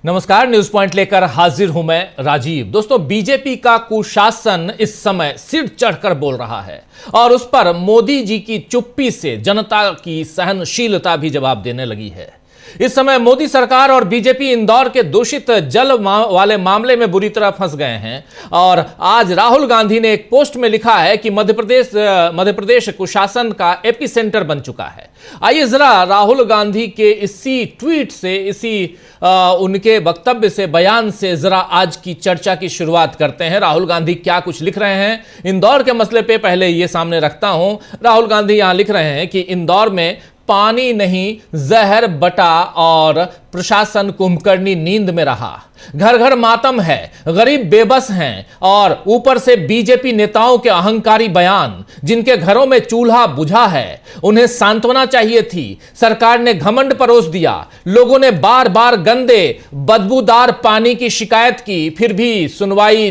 नमस्कार, news point लेकर हाजिर हूं मैं राजीव। दोस्तों, बीजेपी का कुशासन इस समय सिर चढ़कर बोल रहा है और उस पर मोदी जी की चुप्पी से जनता की सहनशीलता भी जवाब देने लगी है। इस समय मोदी सरकार और बीजेपी इंदौर के दूषित जल वाले मामले में बुरी तरह फंस गए हैं और आज राहुल गांधी ने एक पोस्ट में लिखा है कि मध्य प्रदेश कुशासन का एपिसेंटर बन चुका है। आइए जरा राहुल गांधी के इसी ट्वीट से, उनके वक्तव्य से, बयान से जरा आज की चर्चा की शुरुआत करते हैं। राहुल गांधी क्या कुछ लिख रहे हैं इंदौर के मसले पे पहले ये सामने रखता हूं। राहुल गांधी यहां लिख रहे हैं कि इंदौर में पानी नहीं जहर बटा और प्रशासन कुंभकर्णी नींद में रहा। घर घर मातम है, गरीब बेबस हैं और ऊपर से बीजेपी नेताओं के अहंकारी बयान। जिनके घरों में चूल्हा बुझा है उन्हें सांत्वना चाहिए थी, सरकार ने घमंड परोस दिया। लोगों ने बार बार गंदे बदबूदार पानी की शिकायत की, फिर भी सुनवाई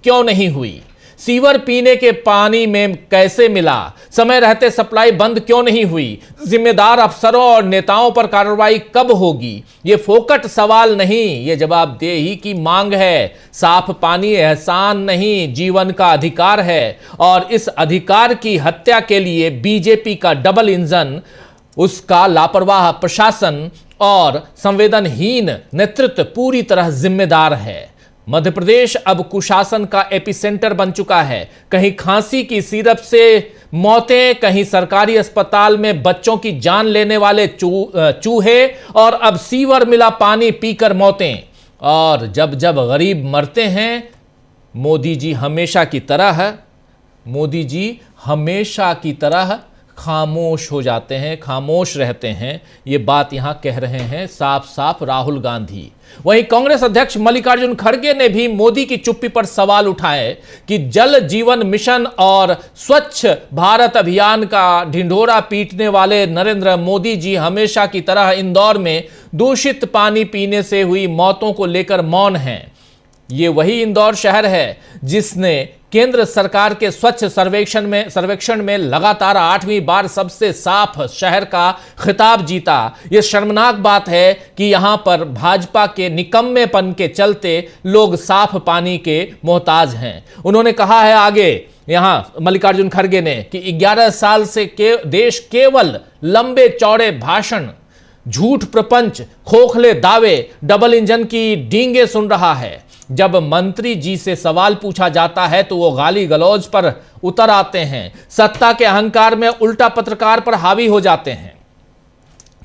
क्यों नहीं हुई? सीवर पीने के पानी में कैसे मिला? समय रहते सप्लाई बंद क्यों नहीं हुई? जिम्मेदार अफसरों और नेताओं पर कार्रवाई कब होगी? ये फोकट सवाल नहीं, ये जवाबदेही की मांग है। साफ पानी एहसान नहीं, जीवन का अधिकार है और इस अधिकार की हत्या के लिए बीजेपी का डबल इंजन, उसका लापरवाह प्रशासन और संवेदनहीन नेतृत्व पूरी तरह जिम्मेदार है। मध्य प्रदेश अब कुशासन का एपिसेंटर बन चुका है। कहीं खांसी की सिरप से मौतें, कहीं सरकारी अस्पताल में बच्चों की जान लेने वाले चूहे और अब सीवर मिला पानी पीकर मौतें। और जब जब गरीब मरते हैं मोदी जी हमेशा की तरह खामोश हो जाते हैं, खामोश रहते हैं। ये बात यहां कह रहे हैं साफ साफ राहुल गांधी। वहीं कांग्रेस अध्यक्ष मल्लिकार्जुन खड़गे ने भी मोदी की चुप्पी पर सवाल उठाए कि जल जीवन मिशन और स्वच्छ भारत अभियान का ढिंढोरा पीटने वाले नरेंद्र मोदी जी हमेशा की तरह इंदौर में दूषित पानी पीने से हुई मौतों को लेकर मौन हैं। ये वही इंदौर शहर है जिसने केंद्र सरकार के स्वच्छ सर्वेक्षण में लगातार 8वीं बार सबसे साफ शहर का खिताब जीता। यह शर्मनाक बात है कि यहां पर भाजपा के निकम्मेपन के चलते लोग साफ पानी के मोहताज हैं। उन्होंने कहा है आगे यहां मल्लिकार्जुन खड़गे ने कि 11 साल से देश केवल लंबे चौड़े भाषण, झूठ प्रपंच, खोखले दावे, डबल इंजन की डींगे सुन रहा है। जब मंत्री जी से सवाल पूछा जाता है तो वो गाली गलौज पर उतर आते हैं, सत्ता के अहंकार में उल्टा पत्रकार पर हावी हो जाते हैं।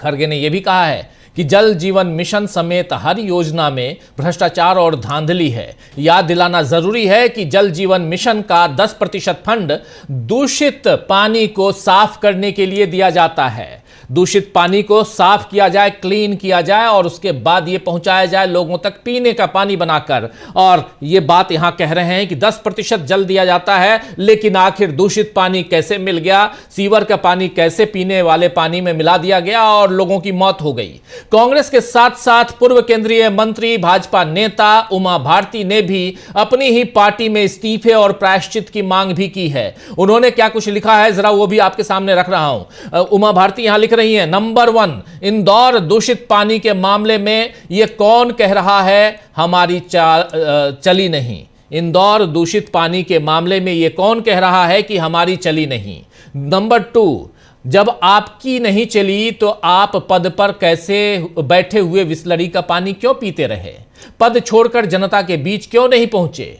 खड़गे ने यह भी कहा है कि जल जीवन मिशन समेत हर योजना में भ्रष्टाचार और धांधली है। याद दिलाना जरूरी है कि जल जीवन मिशन का 10% फंड दूषित पानी को साफ करने के लिए दिया जाता है। दूषित पानी को साफ किया जाए, क्लीन किया जाए और उसके बाद ये पहुंचाया जाए लोगों तक पीने का पानी बनाकर। और ये बात यहां कह रहे हैं कि 10% जल दिया जाता है, लेकिन आखिर दूषित पानी कैसे मिल गया? सीवर का पानी कैसे पीने वाले पानी में मिला दिया गया और लोगों की मौत हो गई? कांग्रेस के साथ साथ पूर्व केंद्रीय मंत्री, भाजपा नेता उमा भारती ने भी अपनी ही पार्टी में इस्तीफे और प्रायश्चित की मांग भी की है। उन्होंने क्या कुछ लिखा है जरा वो भी आपके सामने रख रहा हूं। उमा भारती यहां लिख रही है, नंबर 1, इंदौर दूषित पानी के मामले में ये कौन कह रहा है हमारी चली नहीं? इंदौर दूषित पानी के मामले में ये कौन कह रहा है कि हमारी चली नहीं? नंबर 2, जब आपकी नहीं चली तो आप पद पर कैसे बैठे हुए बिसलरी का पानी क्यों पीते रहे? पद छोड़कर जनता के बीच क्यों नहीं पहुंचे?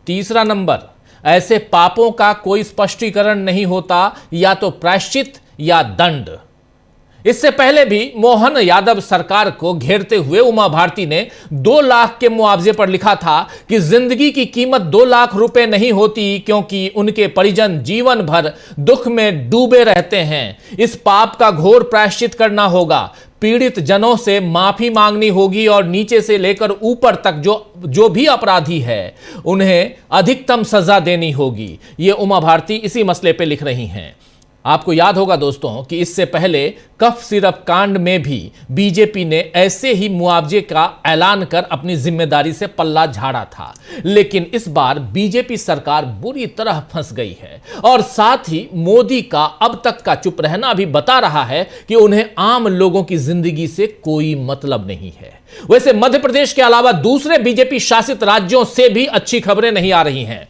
तीसरा नंबर, ऐसे पापों का कोई स्पष्टीकरण नहीं होता, या तो प्रायश्चित या दंड। इससे पहले भी मोहन यादव सरकार को घेरते हुए उमा भारती ने 2 लाख के मुआवजे पर लिखा था कि जिंदगी की कीमत 2 लाख रुपए नहीं होती, क्योंकि उनके परिजन जीवन भर दुख में डूबे रहते हैं। इस पाप का घोर प्रायश्चित करना होगा, पीड़ित जनों से माफी मांगनी होगी और नीचे से लेकर ऊपर तक जो भी अपराधी है उन्हें अधिकतम सजा देनी होगी। ये उमा भारती इसी मसले पे लिख रही हैं। आपको याद होगा दोस्तों कि इससे पहले कफ सिरप कांड में भी बीजेपी ने ऐसे ही मुआवजे का ऐलान कर अपनी जिम्मेदारी से पल्ला झाड़ा था, लेकिन इस बार बीजेपी सरकार बुरी तरह फंस गई है और साथ ही मोदी का अब तक का चुप रहना भी बता रहा है कि उन्हें आम लोगों की जिंदगी से कोई मतलब नहीं है। वैसे मध्य प्रदेश के अलावा दूसरे बीजेपी शासित राज्यों से भी अच्छी खबरें नहीं आ रही हैं।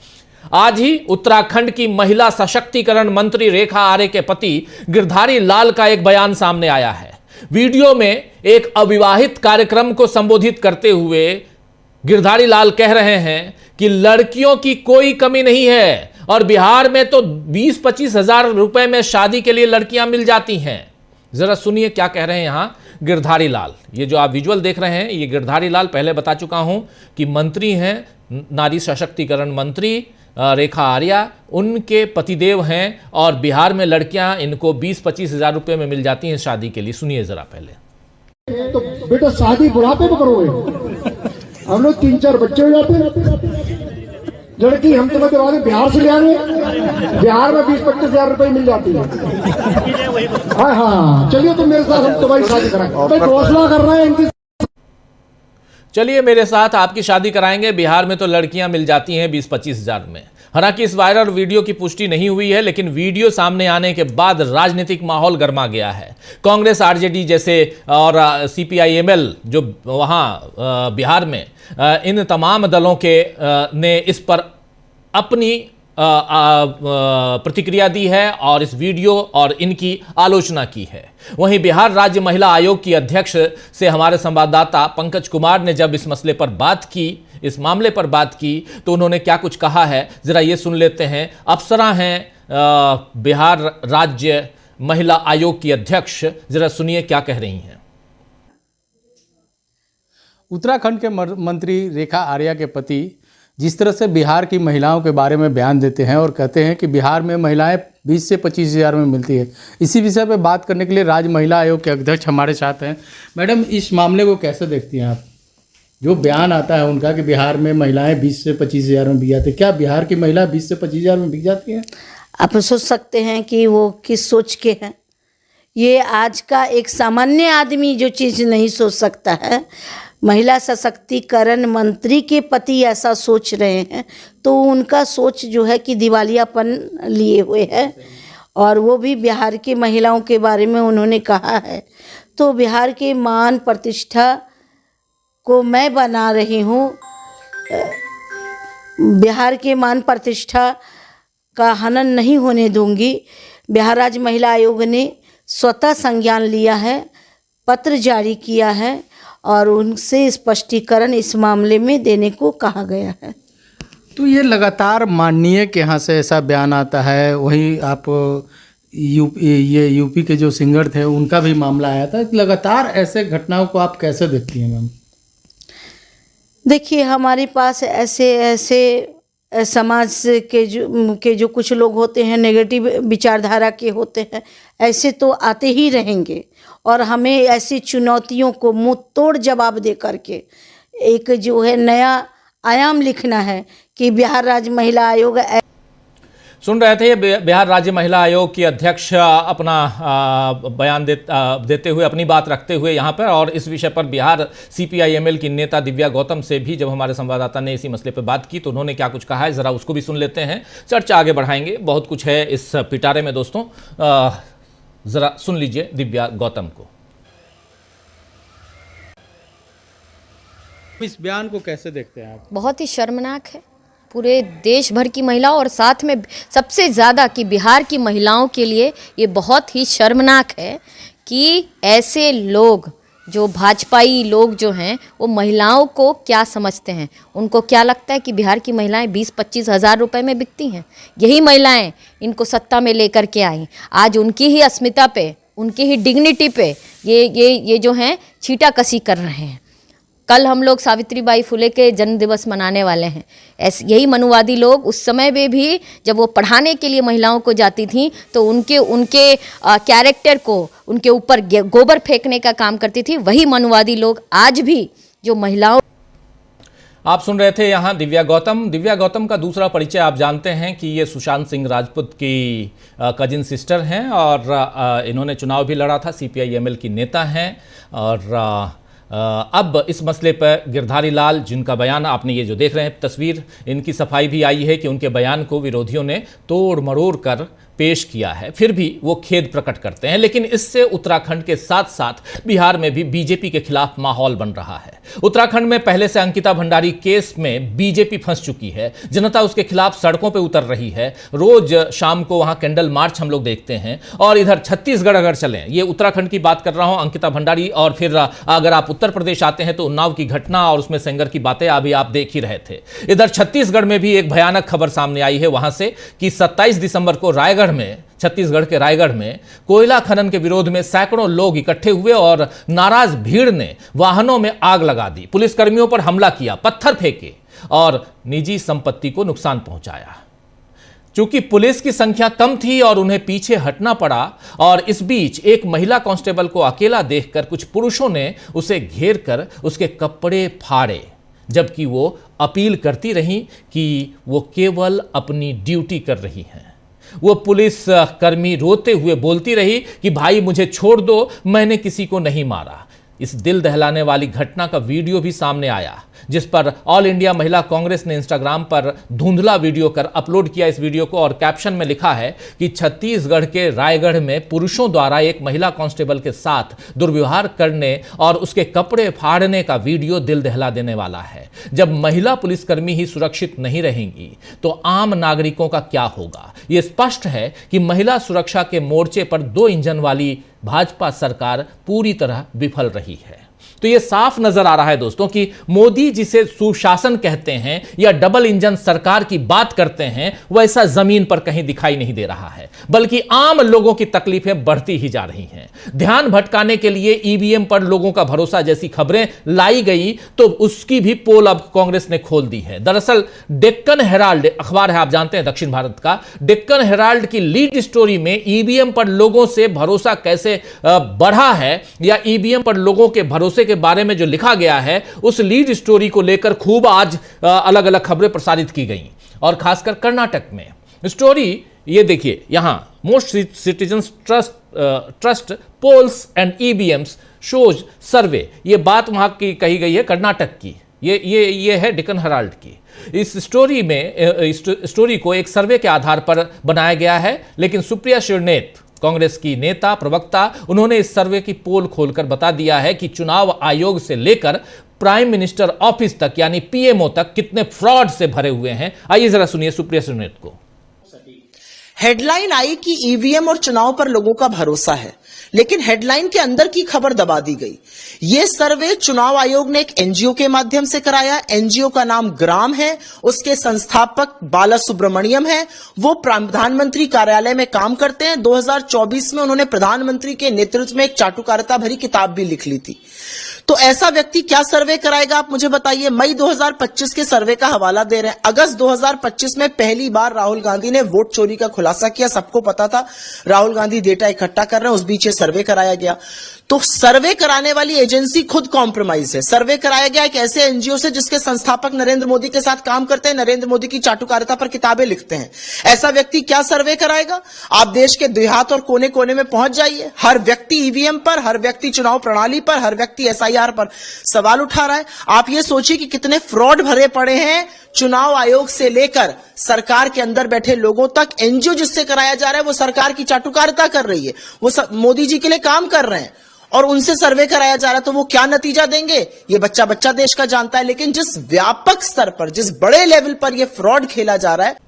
आज ही उत्तराखंड की महिला सशक्तिकरण मंत्री रेखा आर्य के पति गिरधारी लाल का एक बयान सामने आया है। वीडियो में एक अविवाहित कार्यक्रम को संबोधित करते हुए गिरधारी लाल कह रहे हैं कि लड़कियों की कोई कमी नहीं है और बिहार में तो 20-25 हजार रुपए में शादी के लिए लड़कियां मिल जाती हैं। जरा सुनिए क्या कह रहे हैं यहां गिरधारी लाल। ये जो आप विजुअल देख रहे हैं, ये गिरधारी लाल पहले बता चुका हूं कि मंत्री हैं, नारी सशक्तिकरण मंत्री रेखा आर्या, उनके पतिदेव हैं और बिहार में लड़कियां इनको 20-25 हजार रुपए में मिल जाती हैं शादी के लिए। सुनिए जरा पहले। तो बेटा शादी बुढ़ापे में करोगे, हम लोग 3-4 बच्चे हो जाते हैं। लड़की हम तुम्हें दिवा दें, बिहार से ले आएंगे, बिहार में 20-25 हजार रुपए मिल जाती है। हाँ, चलिए तुम मेरे साथ, हम तुम्हारी शादी कराएंगे। घोषणा कर रहे हैं इनकी, चलिए मेरे साथ आपकी शादी कराएंगे। बिहार में तो लड़कियां मिल जाती हैं 20-25 हजार में। हालांकि इस वायरल वीडियो की पुष्टि नहीं हुई है, लेकिन वीडियो सामने आने के बाद राजनीतिक माहौल गर्मा गया है। कांग्रेस, आरजेडी जैसे और सीपीआई-एमएल जो वहां बिहार में इन तमाम दलों के ने इस पर अपनी प्रतिक्रिया दी है और इस वीडियो और इनकी आलोचना की है। वहीं बिहार राज्य महिला आयोग की अध्यक्ष से हमारे संवाददाता पंकज कुमार ने जब इस मसले पर बात की, इस मामले पर बात की, तो उन्होंने क्या कुछ कहा है जरा ये सुन लेते हैं। अप्सरा हैं बिहार राज्य महिला आयोग की अध्यक्ष, जरा सुनिए क्या कह रही हैं। उत्तराखंड के मंत्री रेखा आर्या के पति जिस तरह से बिहार की महिलाओं के बारे में बयान देते हैं और कहते हैं कि बिहार में महिलाएं 20 से 25 हज़ार में मिलती है, इसी विषय पर बात करने के लिए राज्य महिला आयोग के अध्यक्ष हमारे साथ हैं। मैडम, इस मामले को कैसे देखती हैं आप? जो बयान आता है उनका कि बिहार में महिलाएं 20 से 25 हज़ार में बिक जाती है, क्या बिहार की महिला 20 से 25 हज़ार में बिक जाती हैं? आप सोच सकते हैं कि वो किस सोच के हैं। ये आज का एक सामान्य आदमी जो चीज़ नहीं सोच सकता है, महिला सशक्तिकरण मंत्री के पति ऐसा सोच रहे हैं, तो उनका सोच जो है कि दिवालियापन लिए हुए है। और वो भी बिहार की महिलाओं के बारे में उन्होंने कहा है, तो बिहार के मान प्रतिष्ठा को मैं बना रही हूँ। बिहार के मान प्रतिष्ठा का हनन नहीं होने दूंगी। बिहार राज्य महिला आयोग ने स्वतः संज्ञान लिया है, पत्र जारी किया है और उनसे स्पष्टीकरण इस मामले में देने को कहा गया है। तो ये लगातार माननीय के यहाँ से ऐसा बयान आता है। वहीं आप यूपी के जो सिंगर थे उनका भी मामला आया था। लगातार ऐसे घटनाओं को आप कैसे देखती हैं मैम? देखिए, हमारे पास ऐसे समाज के जो कुछ लोग होते हैं, नेगेटिव विचारधारा के होते हैं, ऐसे तो आते ही रहेंगे और हमें ऐसी चुनौतियों को मुंह तोड़ जवाब दे करके एक जो है नया आयाम लिखना है कि बिहार राज्य महिला आयोग। सुन रहे थे बिहार राज्य महिला आयोग की अध्यक्ष अपना बयान देते हुए, अपनी बात रखते हुए यहाँ पर। और इस विषय पर बिहार सीपीआई-एमएल की नेता दिव्या गौतम से भी जब हमारे संवाददाता ने इसी मसले पर बात की तो उन्होंने क्या कुछ कहा है, ज़रा उसको भी सुन लेते हैं। चर्चा आगे बढ़ाएंगे, बहुत कुछ है इस पिटारे में दोस्तों। ज़रा सुन लीजिए दिव्या गौतम को। इस बयान को कैसे देखते हैं आप? बहुत ही शर्मनाक है पूरे देश भर की महिलाओं और साथ में सबसे ज़्यादा कि बिहार की महिलाओं के लिए ये बहुत ही शर्मनाक है कि ऐसे लोग, जो भाजपाई लोग जो हैं, वो महिलाओं को क्या समझते हैं। उनको क्या लगता है कि बिहार की महिलाएं 20-25 हज़ार रुपए में बिकती हैं। यही महिलाएं इनको सत्ता में लेकर के आई। आज उनकी ही अस्मिता पे, उनकी ही डिग्निटी पे ये जो हैं छींटाकशी कर रहे हैं। कल हम लोग सावित्रीबाई फुले के जन्म दिवस मनाने वाले हैं। यही मनुवादी लोग उस समय में भी जब वो पढ़ाने के लिए महिलाओं को जाती थीं तो उनके कैरेक्टर को, उनके ऊपर गोबर फेंकने का काम करती थी। वही मनुवादी लोग आज भी जो महिलाओं। आप सुन रहे थे यहाँ दिव्या गौतम। दिव्या गौतम का दूसरा परिचय आप जानते हैं कि ये सुशांत सिंह राजपूत की कजिन सिस्टर हैं और इन्होंने चुनाव भी लड़ा था, CPI-ML की नेता हैं। और अब इस मसले पर गिरधारी लाल, जिनका बयान आपने ये जो देख रहे हैं तस्वीर, इनकी सफाई भी आई है कि उनके बयान को विरोधियों ने तोड़ मरोड़ कर पेश किया है, फिर भी वो खेद प्रकट करते हैं। लेकिन इससे उत्तराखंड के साथ साथ बिहार में भी बीजेपी के खिलाफ माहौल बन रहा है। उत्तराखंड में पहले से अंकिता भंडारी केस में बीजेपी फंस चुकी है, जनता उसके खिलाफ सड़कों पे उतर रही है। रोज शाम को वहां कैंडल मार्च हम लोग देखते हैं। और इधर छत्तीसगढ़ अगर चलें, ये उत्तराखंड की बात कर रहा हूं, अंकिता भंडारी, और फिर अगर आप उत्तर प्रदेश आते हैं तो उन्नाव की घटना और उसमें सेंगर की बातें अभी आप देख ही रहे थे। इधर छत्तीसगढ़ में भी एक भयानक खबर सामने आई है वहां से कि 27 दिसंबर को रायगढ़ में, छत्तीसगढ़ के रायगढ़ में कोयला खनन के विरोध में सैकड़ों लोग इकट्ठे हुए और नाराज भीड़ ने वाहनों में आग लगा दी, पुलिसकर्मियों पर हमला किया, पत्थर फेंके और निजी संपत्ति को नुकसान पहुंचाया। चूंकि पुलिस की संख्या कम थी और उन्हें पीछे हटना पड़ा, और इस बीच एक महिला कांस्टेबल को अकेला देखकर कुछ पुरुषों ने उसे घेर कर उसके कपड़े फाड़े, जबकि वो अपील करती रहीं कि वो केवल अपनी ड्यूटी कर रही हैं। वो पुलिस कर्मी रोते हुए बोलती रही कि भाई मुझे छोड़ दो, मैंने किसी को नहीं मारा। इस दिल दहलाने वाली घटना का वीडियो भी सामने आया, जिस पर ऑल इंडिया महिला कांग्रेस ने इंस्टाग्राम पर धुंधला वीडियो कर अपलोड किया इस वीडियो को, और कैप्शन में लिखा है कि छत्तीसगढ़ के रायगढ़ में पुरुषों द्वारा एक महिला कांस्टेबल के साथ दुर्व्यवहार करने और उसके कपड़े फाड़ने का वीडियो दिल दहला देने वाला है। जब महिला पुलिसकर्मी ही सुरक्षित नहीं रहेंगी तो आम नागरिकों का क्या होगा? यह स्पष्ट है कि महिला सुरक्षा के मोर्चे पर 2 इंजन वाली भाजपा सरकार पूरी तरह विफल रही है। तो यह साफ नजर आ रहा है दोस्तों कि मोदी जिसे सुशासन कहते हैं या डबल इंजन सरकार की बात करते हैं, वैसा जमीन पर कहीं दिखाई नहीं दे रहा है, बल्कि आम लोगों की तकलीफें बढ़ती ही जा रही हैं। ध्यान भटकाने के लिए ईवीएम पर लोगों का भरोसा जैसी खबरें लाई गई तो उसकी भी पोल अब कांग्रेस ने खोल दी है। दरअसल डेक्कन हेराल्ड अखबार है, आप जानते हैं दक्षिण भारत का, डेक्कन हेराल्ड की लीड स्टोरी में ईवीएम पर लोगों से भरोसा कैसे बढ़ा है या ईवीएम पर लोगों के भरोसे के बारे में जो लिखा गया है, उस लीड स्टोरी को लेकर खूब आज अलग अलग खबरें प्रसारित की गई। और खासकर कर्नाटक में स्टोरी ये देखिए, यहां most citizens trust polls and EVMs shows survey, ये बात वहां की कही गई है, कर्नाटक की। ये है डेक्कन हेराल्ड की। इस स्टोरी को एक सर्वे के आधार पर बनाया गया है, लेकिन सुप्रिया श्रीनेत, कांग्रेस की नेता प्रवक्ता, उन्होंने इस सर्वे की पोल खोलकर बता दिया है कि चुनाव आयोग से लेकर प्राइम मिनिस्टर ऑफिस तक यानी पीएमओ तक कितने फ्रॉड से भरे हुए हैं। आइए जरा सुनिए सुप्रिया श्रीनेत को। हेडलाइन आई कि ईवीएम और चुनाव पर लोगों का भरोसा है, लेकिन हेडलाइन के अंदर की खबर दबा दी गई। यह सर्वे चुनाव आयोग ने एक एनजीओ के माध्यम से कराया। एनजीओ का नाम ग्राम है, उसके संस्थापक बाला सुब्रमण्यम है, वो प्रधानमंत्री कार्यालय में काम करते हैं। 2024 में उन्होंने प्रधानमंत्री के नेतृत्व में एक चाटुकारिता भरी किताब भी लिख ली थी। तो ऐसा व्यक्ति क्या सर्वे कराएगा, आप मुझे बताइए। मई 2025 के सर्वे का हवाला दे रहे हैं। अगस्त 2025 में पहली बार राहुल गांधी ने वोट चोरी का खुलासा किया। सबको पता था राहुल गांधी डेटा इकट्ठा कर रहे हैं, उस बीच ये सर्वे कराया गया। तो सर्वे कराने वाली एजेंसी खुद कॉम्प्रोमाइज है। सर्वे कराया गया एक ऐसे एनजीओ से जिसके संस्थापक नरेंद्र मोदी के साथ काम करते हैं, नरेंद्र मोदी की चाटुकारिता पर किताबें लिखते हैं। ऐसा व्यक्ति क्या सर्वे कराएगा? आप देश के देहात और कोने कोने में पहुंच जाइए, हर व्यक्ति ईवीएम पर, हर व्यक्ति चुनाव प्रणाली पर, हर व्यक्ति एसआईआर पर सवाल उठा रहा है। आप ये सोचिए कि कितने फ्रॉड भरे पड़े हैं चुनाव आयोग से लेकर सरकार के अंदर बैठे लोगों तक। एनजीओ जिससे कराया जा रहा है वो सरकार की चाटुकारिता कर रही है, वो मोदी जी के लिए काम कर रहे हैं और उनसे सर्वे कराया जा रहा है। तो वो क्या नतीजा देंगे ये बच्चा बच्चा देश का जानता है। लेकिन जिस व्यापक स्तर पर, जिस बड़े लेवल पर यह फ्रॉड खेला जा रहा है,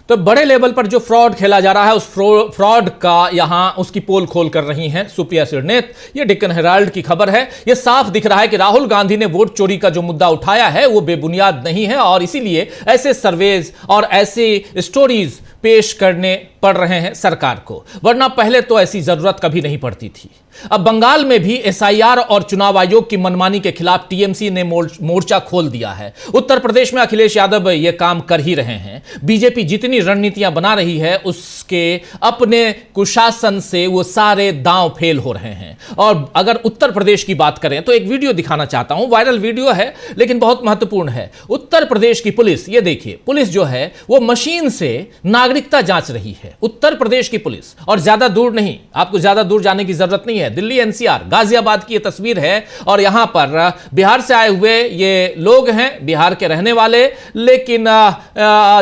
तो बड़े लेवल पर जो फ्रॉड खेला जा रहा है, उस फ्रॉड का यहां उसकी पोल खोल कर रही हैं सुप्रिया श्रीनेत। ये डेक्कन हेराल्ड की खबर है। यह साफ दिख रहा है कि राहुल गांधी ने वोट चोरी का जो मुद्दा उठाया है वो बेबुनियाद नहीं है, और इसीलिए ऐसे सर्वेज और ऐसी स्टोरीज पेश करने पड़ रहे हैं सरकार को, वरना पहले तो ऐसी जरूरत कभी नहीं पड़ती थी। अब बंगाल में भी एसआईआर और चुनाव आयोग की मनमानी के खिलाफ टीएमसी ने मोर्चा खोल दिया है। उत्तर प्रदेश में अखिलेश यादव ये काम कर ही रहे हैं। बीजेपी जितनी रणनीतियां बना रही है उसके अपने कुशासन से वो सारे दांव फेल हो रहे हैं। और अगर उत्तर प्रदेश की बात करें तो एक वीडियो दिखाना चाहता हूं, वायरल वीडियो है लेकिन बहुत महत्वपूर्ण है। उत्तर प्रदेश की पुलिस, ये देखिए, पुलिस जो है वो मशीन से नागरिकता जांच रही है। उत्तर प्रदेश की पुलिस, और ज्यादा दूर नहीं, आपको ज्यादा दूर जाने की जरूरत नहीं है। दिल्ली एनसीआर गाजियाबाद की यह तस्वीर है और यहां पर बिहार से आए हुए ये लोग हैं, बिहार के रहने वाले, लेकिन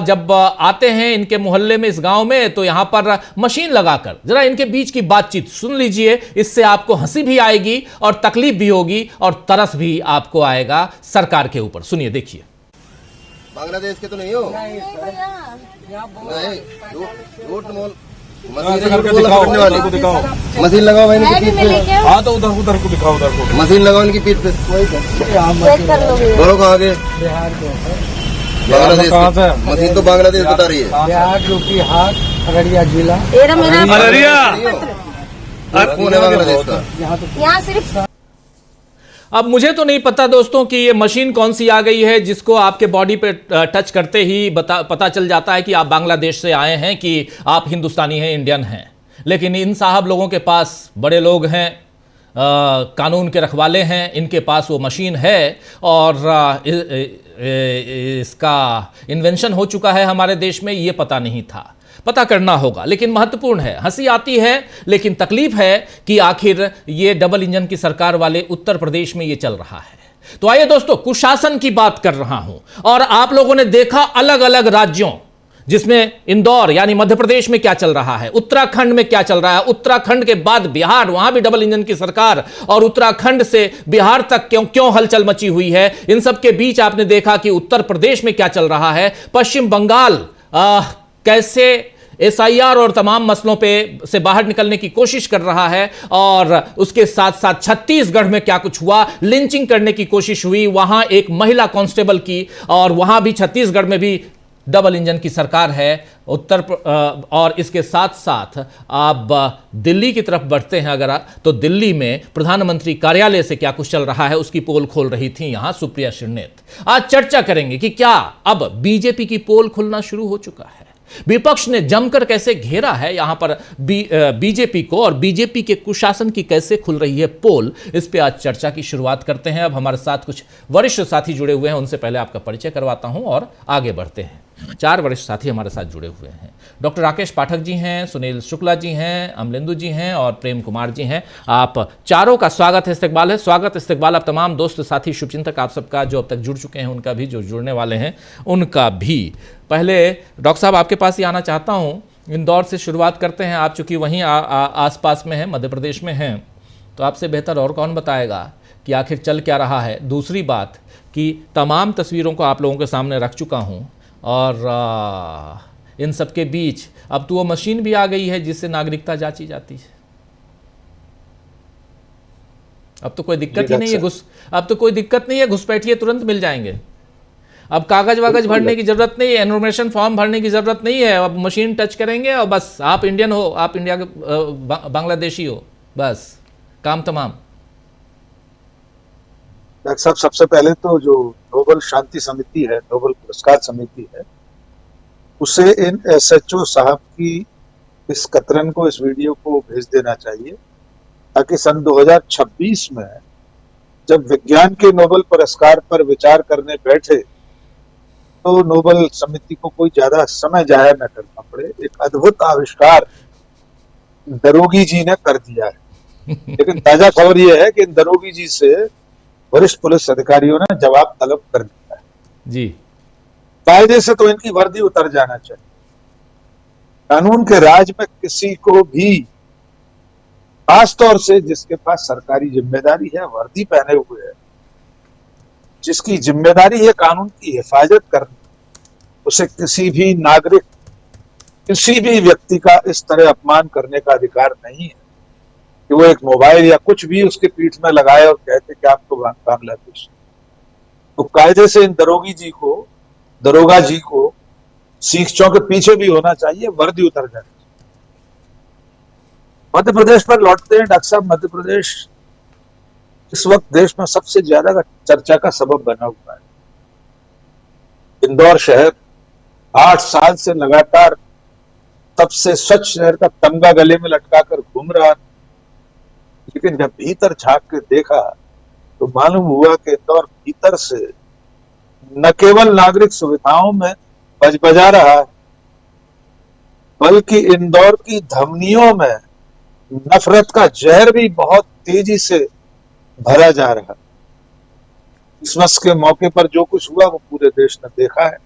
जब आते हैं इनके मोहल्ले में, इस गांव में, तो यहां पर मशीन लगाकर जरा इनके बीच की बातचीत सुन लीजिए। इससे आपको हंसी भी आएगी और तकलीफ भी होगी और तरस भी आपको आएगा सरकार के ऊपर। सुनिए, देखिए। बांग्लादेश के तो नहीं हो? नहीं, झूठ मोल। मशीन लगाओ भाई इनकी पीठ पे। हाँ तो उधर को दिखाओ, उधर को मशीन लगाओ इनकी पीठ पे। बोलो कहाँ के? बांग्लादेश मशीन तो बांग्लादेश बता रही है। बिहार, यूपी, हाट, अररिया जिला। अररिया कौन है बांग्लादेश का? यहाँ सिर्फ अब मुझे तो नहीं पता दोस्तों कि ये मशीन कौन सी आ गई है जिसको आपके बॉडी पे टच करते ही पता चल जाता है कि आप बांग्लादेश से आए हैं, कि आप हिंदुस्तानी हैं, इंडियन हैं। लेकिन इन साहब लोगों के पास, बड़े लोग हैं, कानून के रखवाले हैं, इनके पास वो मशीन है और इसका इन्वेंशन हो चुका है हमारे देश में, ये पता नहीं था। पता करना होगा। लेकिन महत्वपूर्ण है, हंसी आती है लेकिन तकलीफ है कि आखिर ये डबल इंजन की सरकार वाले उत्तर प्रदेश में ये चल रहा है। तो आइए दोस्तों, कुशासन की बात कर रहा हूं और आप लोगों ने देखा अलग अलग राज्यों, जिसमें इंदौर यानी मध्य प्रदेश में क्या चल रहा है, उत्तराखंड में क्या चल रहा है, उत्तराखंड के बाद बिहार, वहां भी डबल इंजन की सरकार, और उत्तराखंड से बिहार तक क्यों हलचल मची हुई है। इन सब के बीच आपने देखा कि उत्तर प्रदेश में क्या चल रहा है, पश्चिम बंगाल कैसे एसआईआर और तमाम मसलों पे से बाहर निकलने की कोशिश कर रहा है, और उसके साथ साथ छत्तीसगढ़ में क्या कुछ हुआ, लिंचिंग करने की कोशिश हुई वहां एक महिला कांस्टेबल की, और वहां भी छत्तीसगढ़ में भी डबल इंजन की सरकार है। और इसके साथ साथ आप दिल्ली की तरफ बढ़ते हैं अगर तो दिल्ली में प्रधानमंत्री कार्यालय से क्या कुछ चल रहा है उसकी पोल खोल रही थी यहां सुप्रिया श्रीनेत। आज चर्चा करेंगे कि क्या अब बीजेपी की पोल खुलना शुरू हो चुका है, विपक्ष ने जमकर कैसे घेरा है यहां पर बीजेपी को, और बीजेपी के कुशासन की कैसे खुल रही है पोल, इस पे आज चर्चा की शुरुआत करते हैं। अब हमारे साथ कुछ वरिष्ठ साथी जुड़े हुए हैं, उनसे पहले आपका परिचय करवाता हूं और आगे बढ़ते हैं। 4 वरिष्ठ साथी हमारे साथ जुड़े हुए हैं। डॉक्टर राकेश पाठक जी हैं, सुनील शुक्ला जी हैं, अमलेंदु जी हैं और प्रेम कुमार जी हैं। आप चारों का स्वागत है, इस्तकबाल है, स्वागत इस्तकबाल। आप तमाम दोस्त साथी शुभचिंतक आप सबका जो अब तक जुड़ चुके हैं उनका भी, जो जुड़ने वाले हैं उनका भी। पहले डॉक्टर साहब आपके पास ही आना चाहता हूँ, इंदौर से शुरुआत करते हैं। आप चूंकि वहीं आसपास में हैं, मध्य प्रदेश में हैं, तो आपसे बेहतर और कौन बताएगा कि आखिर चल क्या रहा है। दूसरी बात कि तमाम तस्वीरों को आप लोगों के सामने रख चुका हूँ, और इन सब के बीच अब तो वो मशीन भी आ गई है जिससे नागरिकता जांची जाती है। अब तो कोई दिक्कत ही नहीं है, अब तो कोई दिक्कत नहीं है, घुसपैठिए तुरंत मिल जाएंगे। अब कागज वागज भरने की जरूरत नहीं है, एनरोमेशन फॉर्म भरने की जरूरत नहीं है। अब मशीन टच करेंगे और बस आप इंडियन हो, आप इंडिया के बांग्लादेशी हो, बस काम तमाम। डॉक्टर साहब, सबसे पहले तो जो नोबेल शांति समिति है, नोबेल पुरस्कार समिति है, उसे इन एसएचओ साहब की इस कतरन को, इस वीडियो को भेज देना चाहिए, ताकि सन 2026 में जब विज्ञान के नोबेल पुरस्कार पर विचार करने बैठे तो नोबेल समिति को कोई ज्यादा समय जाया न करना पड़े। एक अद्भुत आविष्कार दरोगी जी ने कर दिया है। लेकिन ताजा खबर यह है कि इन दरोगी जी से वरिष्ठ पुलिस अधिकारियों ने जवाब तलब कर दिया है जी। कायदे से तो इनकी वर्दी उतर जाना चाहिए। कानून के राज में किसी को भी, खासतौर से जिसके पास सरकारी जिम्मेदारी है, वर्दी पहने हुए है, जिसकी जिम्मेदारी है कानून की हिफाजत करनी, उसे किसी भी नागरिक, किसी भी व्यक्ति का इस तरह अपमान करने का अधिकार नहीं है कि वो एक मोबाइल या कुछ भी उसके पीठ में लगाए और कहते कि आपको बांग्लादेश। तो कायदे से इन दरोगा जी को सीखचों के पीछे भी होना चाहिए, वर्दी उतर जानी चाहिए। मध्य प्रदेश पर लौटते हैं डॉक्टर साहब। मध्य प्रदेश इस वक्त देश में सबसे ज्यादा चर्चा का सबब बना हुआ है। इंदौर शहर 8 साल से लगातार सबसे स्वच्छ शहर का तमगा गले में लटका कर घूम रहा, लेकिन जब भीतर झांक के देखा तो मालूम हुआ कि इंदौर भीतर से न केवल नागरिक सुविधाओं में बजबजा रहा है, बल्कि इंदौर की धमनियों में नफरत का जहर भी बहुत तेजी से भरा जा रहा है। क्रिसमस के मौके पर जो कुछ हुआ वो पूरे देश ने देखा है।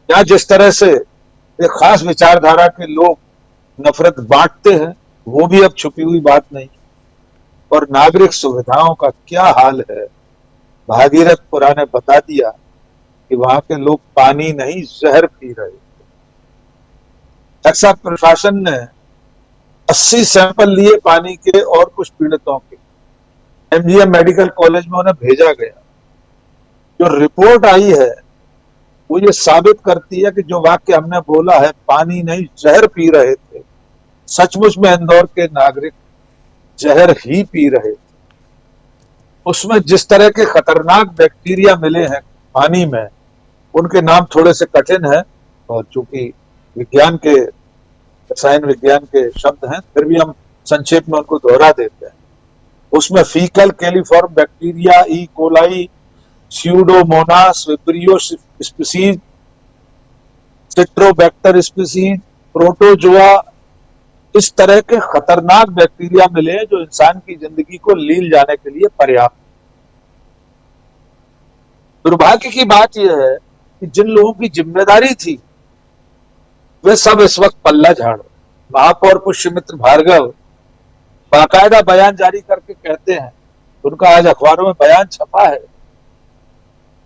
यहाँ जिस तरह से एक खास विचारधारा के लोग नफरत बांटते हैं वो भी अब छुपी हुई बात नहीं। और नागरिक सुविधाओं का क्या हाल है, भागीरथपुरा ने बता दिया कि वहां के लोग पानी नहीं जहर पी रहे। टैक्सा प्रशासन ने 80 सैंपल लिए पानी के और कुछ पीड़ितों के, एमजीएम मेडिकल कॉलेज में उन्हें भेजा गया। जो रिपोर्ट आई है वो ये साबित करती है कि जो वाक्य हमने बोला है, पानी नहीं जहर पी रहे थे, सचमुच में इंदौर के नागरिक जहर ही पी रहे थे। उसमें जिस तरह के खतरनाक बैक्टीरिया मिले हैं पानी में, उनके नाम थोड़े से कठिन है और चूंकि विज्ञान के, रसायन विज्ञान के शब्द हैं, फिर भी हम संक्षेप में उनको दोहरा देते हैं। उसमें faecal coliform bacteria, E coli, pseudomonas, vibrio species, citrobacter species, protozoa, इस तरह के खतरनाक बैक्टीरिया मिले हैं जो इंसान की जिंदगी को लील जाने के लिए पर्याप्त। दुर्भाग्य की बात यह है कि जिन लोगों की जिम्मेदारी थी वे सब इस वक्त पल्ला झाड़ रहे। महापौर पुष्यमित्र भार्गव बाकायदा बयान जारी करके कहते हैं, उनका आज अखबारों में बयान छपा है,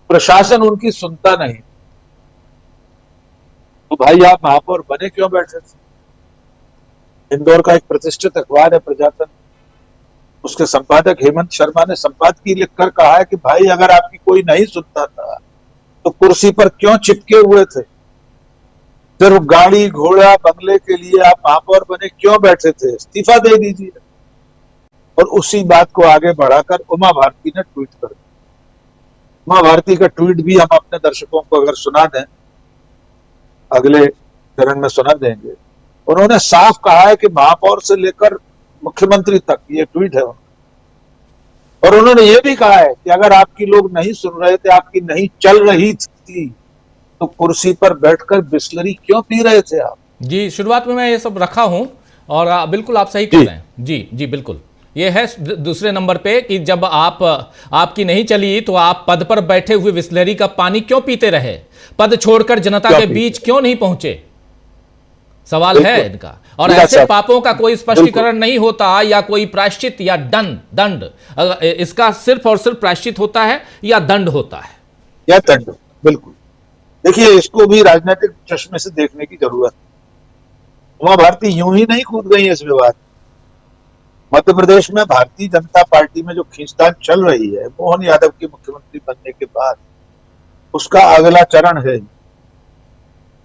प्रशासन उनकी सुनता नहीं। तो भाई आप महापौर बने क्यों बैठे थे? इंदौर का एक प्रतिष्ठित अखबार है प्रजातंत्र, उसके संपादक हेमंत शर्मा ने संपादकीय लिखकर कहा है कि भाई अगर आपकी कोई नहीं सुनता था तो कुर्सी पर क्यों चिपके हुए थे? सिर्फ गाड़ी घोड़ा बंगले के लिए आप महापौर बने क्यों बैठे थे? इस्तीफा दे दीजिए। और उसी बात को आगे बढ़ाकर उमा भारती ने ट्वीट कर दिया। उमा भारती का ट्वीट भी हम अपने दर्शकों को अगर सुना दें, अगले चरण में सुना देंगे। उन्होंने साफ कहा है कि महापौर से लेकर मुख्यमंत्री तक, ये ट्वीट है उनका। और उन्होंने ये भी कहा है कि अगर आपकी लोग नहीं सुन रहे थे, आपकी नहीं चल रही थी, तो कुर्सी पर बैठकर बिस्लरी क्यों पी रहे थे आप? जी, शुरुआत में मैं ये सब रखा हूं और बिल्कुल आप सही कह रहे हैं। जी बिल्कुल, ये है दूसरे नंबर पे कि जब आपकी नहीं चली तो आप पद पर बैठे हुए बिस्लरी का पानी क्यों पीते रहे? पद छोड़कर जनता के बीच क्यों नहीं पहुंचे? सवाल है इनका। और ऐसे पापों का कोई स्पष्टीकरण नहीं होता या कोई प्रायश्चित या दंड, इसका सिर्फ और सिर्फ प्रायश्चित होता है या दंड होता है? या दंड, बिल्कुल। देखिए, इसको भी राजनीतिक चश्मे से देखने की जरूरत है। उमा भारती यूं ही नहीं कूद गई इस विवाद। मध्य प्रदेश में भारतीय जनता पार्टी में जो खींचतान चल रही है मोहन यादव के मुख्यमंत्री बनने के बाद, उसका अगला चरण है।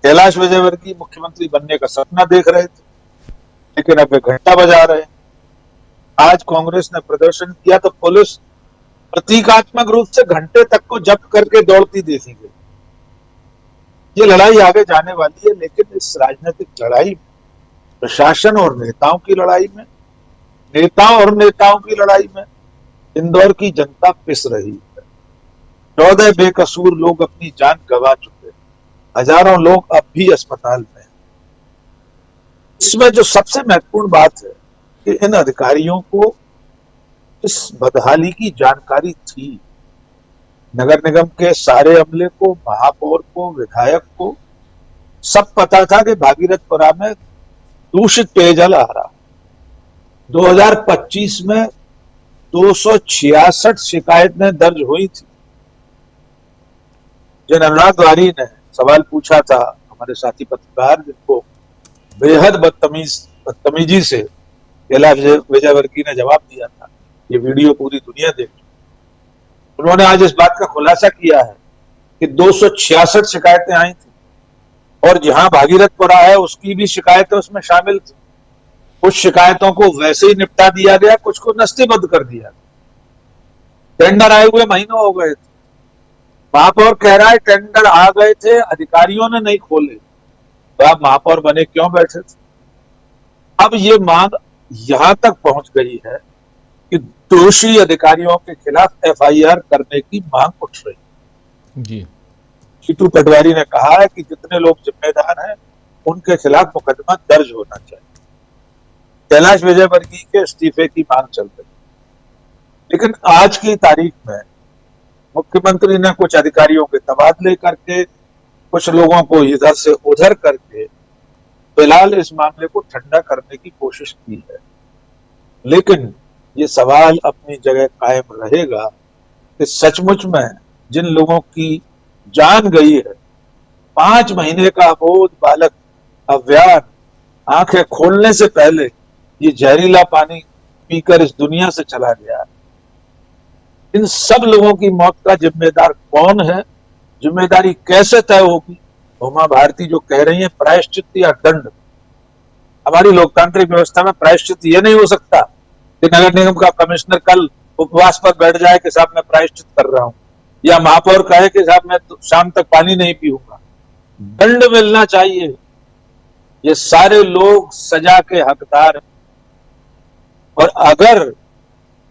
कैलाश विजयवर्गीय मुख्यमंत्री बनने का सपना देख रहे थे, लेकिन अब वे घंटा बजा रहे हैं। आज कांग्रेस ने प्रदर्शन किया तो पुलिस प्रतीकात्मक रूप से घंटे तक को जब्त करके दौड़ती देखी गई। ये लड़ाई आगे जाने वाली है, लेकिन इस राजनीतिक लड़ाई में, प्रशासन और नेताओं की लड़ाई में, नेताओं की लड़ाई में इंदौर की जनता पिस रही है। 14 बेकसूर लोग अपनी जान गंवा चुके हैं, हजारों लोग अब भी अस्पताल में हैं। इसमें जो सबसे महत्वपूर्ण बात है कि इन अधिकारियों को इस बदहाली की जानकारी थी। नगर निगम के सारे अमले को, महापौर को, विधायक को सब पता था कि भागीरथपुरा में दूषित पेयजल आ रहा। 2025 में 266 शिकायतें दर्ज हुई थी। जिन अनुराग द्वारी ने सवाल पूछा था, हमारे साथी पत्रकार, जिनको बेहद बदतमीजी से कैलाश विजयवर्गीय ने जवाब दिया था, ये वीडियो पूरी दुनिया देख चुकी। उन्होंने आज इस बात का खुलासा किया है कि 266 शिकायतें आई थी और जहां भागीरथपुरा है उसकी भी शिकायतें उसमें शामिल थी। कुछ शिकायतों को वैसे ही निपटा दिया गया, कुछ को नस्तीबद्ध कर दिया। टेंडर आए हुए महीनों हो गए थे, महापौर कह रहा है टेंडर आ गए थे, अधिकारियों ने नहीं खोले, तो आप महापौर बने क्यों बैठे थे? अब ये मांग यहां तक पहुंच गई है कि दोषी अधिकारियों के खिलाफ एफआईआर करने की मांग उठ रही जी। जीतू पटवारी ने कहा है कि जितने लोग जिम्मेदार हैं उनके खिलाफ मुकदमा दर्ज होना चाहिए। कैलाश विजयवर्गीय के इस्तीफे की मांग चल रही, लेकिन आज की तारीख में मुख्यमंत्री ने कुछ अधिकारियों के तबादले करके, कुछ लोगों को इधर से उधर करके फिलहाल इस मामले को ठंडा करने की कोशिश की है। लेकिन ये सवाल अपनी जगह कायम रहेगा कि सचमुच में जिन लोगों की जान गई है, 5 महीने का अबोध बालक अव्यान आंखें खोलने से पहले ये जहरीला पानी पीकर इस दुनिया से चला गया, इन सब लोगों की मौत का जिम्मेदार कौन है, जिम्मेदारी कैसे तय होगी? उमा भारती जो कह रही है प्रायश्चित या दंड, हमारी लोकतांत्रिक व्यवस्था में प्रायश्चित ये नहीं हो सकता कि नगर निगम का कमिश्नर कल उपवास पर बैठ जाए कि साहब मैं प्रायश्चित कर रहा हूं, या महापौर कहे कि साहब मैं तो शाम तक पानी नहीं पीऊंगा। दंड मिलना चाहिए। ये सारे लोग सजा के हकदार हैं, और अगर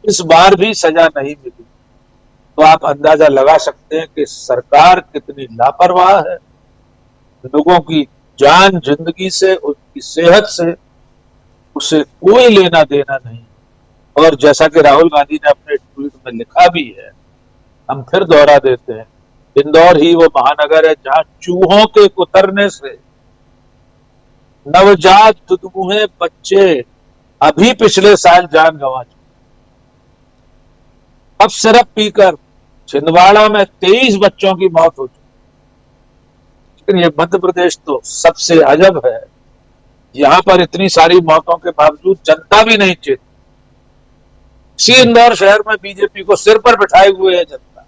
इस बार भी सजा नहीं मिली तो आप अंदाजा लगा सकते हैं कि सरकार कितनी लापरवाह है। लोगों की जान, जिंदगी से, उनकी सेहत से उसे कोई लेना देना नहीं। और जैसा कि राहुल गांधी ने अपने ट्वीट में लिखा भी है, हम फिर दोहरा देते हैं, इंदौर ही वो महानगर है जहां चूहों के कुतरने से नवजात दुधमुहे बच्चे अभी पिछले साल जान गंवा चुके। अब सिरप पीकर छिंदवाड़ा में 23 बच्चों की मौत हो चुकी। लेकिन ये मध्य प्रदेश तो सबसे अजब है, यहां पर इतनी सारी मौतों के बावजूद जनता भी नहीं चेती। इसी इंदौर शहर में बीजेपी को सिर पर बिठाए हुए है जनता।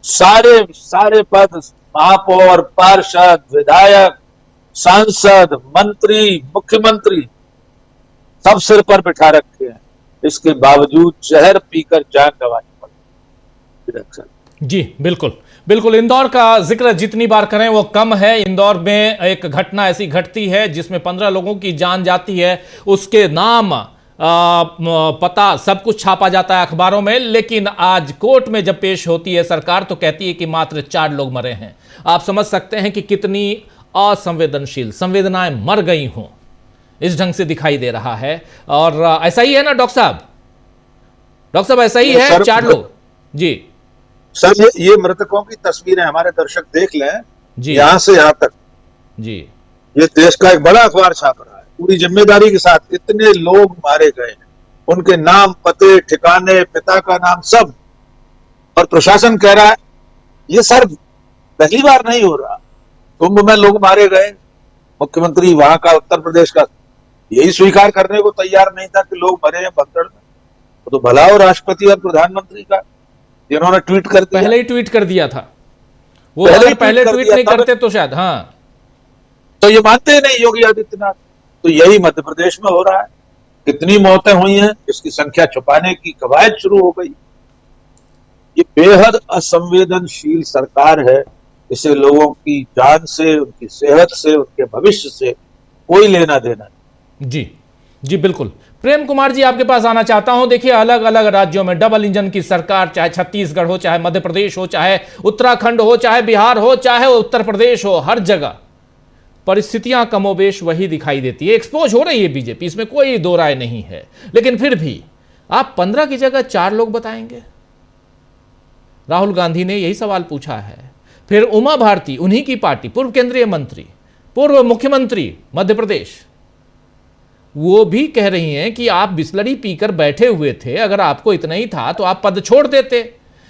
सारे पद, महापौर, पार्षद, विधायक, सांसद, मंत्री, मुख्यमंत्री सब सिर पर बिठा रखे हैं। इसके बावजूद जहर पीकर जान गंवानी पड़ी। जी बिल्कुल बिल्कुल, इंदौर का जिक्र जितनी बार करें वो कम है। इंदौर में एक घटना ऐसी घटती है जिसमें 15 लोगों की जान जाती है, उसके नाम पता सब कुछ छापा जाता है अखबारों में, लेकिन आज कोर्ट में जब पेश होती है सरकार तो कहती है कि मात्र 4 लोग मरे हैं। आप समझ सकते हैं कि कितनी असंवेदनशील, संवेदनाएं मर गई हों, इस ढंग से दिखाई दे रहा है। और ऐसा ही है ना डॉक्टर साहब? डॉक्टर साहब ऐसा ही है, 4 लोग। जी सर, ये मृतकों की तस्वीरें हमारे दर्शक देख लें जी, यहां से यहां तक। जी, ये देश का एक बड़ा अखबार छाप रहा है पूरी जिम्मेदारी के साथ। इतने लोग मारे गए हैं, उनके नाम, पते, ठिकाने, पिता का नाम सब, और प्रशासन कह रहा है ये सर पहली बार नहीं हो रहा। कुंभ में लोग मारे गए, मुख्यमंत्री वहां का, उत्तर प्रदेश का, यही स्वीकार करने को तैयार नहीं था कि लोग मरे हैं भगदड़ में। तो भला हो राष्ट्रपति और प्रधानमंत्री का, जिन्होंने ट्वीट कर दिया, पहले ही ट्वीट कर दिया था वो। अगर पहले ट्वीट नहीं करते तो शायद, हाँ, तो ये मानते ही नहीं योगी आदित्यनाथ। तो यही मध्य प्रदेश में हो रहा है। कितनी मौतें हुई हैं, इसकी संख्या छुपाने की कवायद शुरू हो गई। ये बेहद असंवेदनशील सरकार है। इसे लोगों की जान से, उनकी सेहत से, उनके भविष्य से कोई लेना देना नहीं। जी जी बिल्कुल। प्रेम कुमार जी, आपके पास आना चाहता हूं। देखिए, अलग अलग राज्यों में डबल इंजन की सरकार, चाहे छत्तीसगढ़ हो, चाहे मध्य प्रदेश हो, चाहे उत्तराखंड हो, चाहे बिहार हो, चाहे उत्तर प्रदेश हो, हर जगह परिस्थितियां कमोबेश वही दिखाई देती है। एक्सपोज हो रही है बीजेपी, इसमें कोई दो राय नहीं है। लेकिन फिर भी आप 15 की जगह 4 लोग बताएंगे? राहुल गांधी ने यही सवाल पूछा है। फिर उमा भारती, उन्हीं की पार्टी, पूर्व केंद्रीय मंत्री, पूर्व मुख्यमंत्री मध्य प्रदेश, वो भी कह रही हैं कि आप बिस्लरी पीकर बैठे हुए थे, अगर आपको इतना ही था तो आप पद छोड़ देते।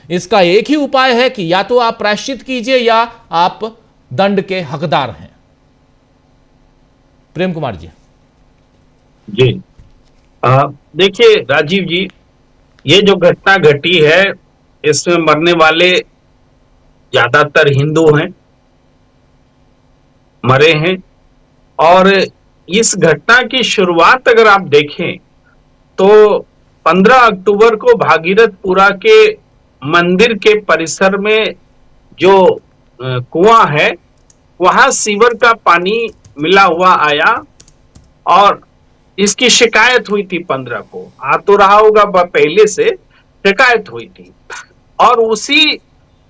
इसका एक ही उपाय है कि या तो आप प्रायश्चित कीजिए या आप दंड के हकदार हैं। प्रेम कुमार जी। जी देखिए राजीव जी, ये जो घटना घटी है इसमें मरने वाले ज्यादातर हिंदू हैं, मरे हैं। और इस घटना की शुरुआत अगर आप देखें तो 15 अक्टूबर को भागीरथपुरा के मंदिर के परिसर में जो कुआं है वहां सीवर का पानी मिला हुआ आया और इसकी शिकायत हुई थी 15 को। आ तो रहा होगा पहले से शिकायत हुई थी और उसी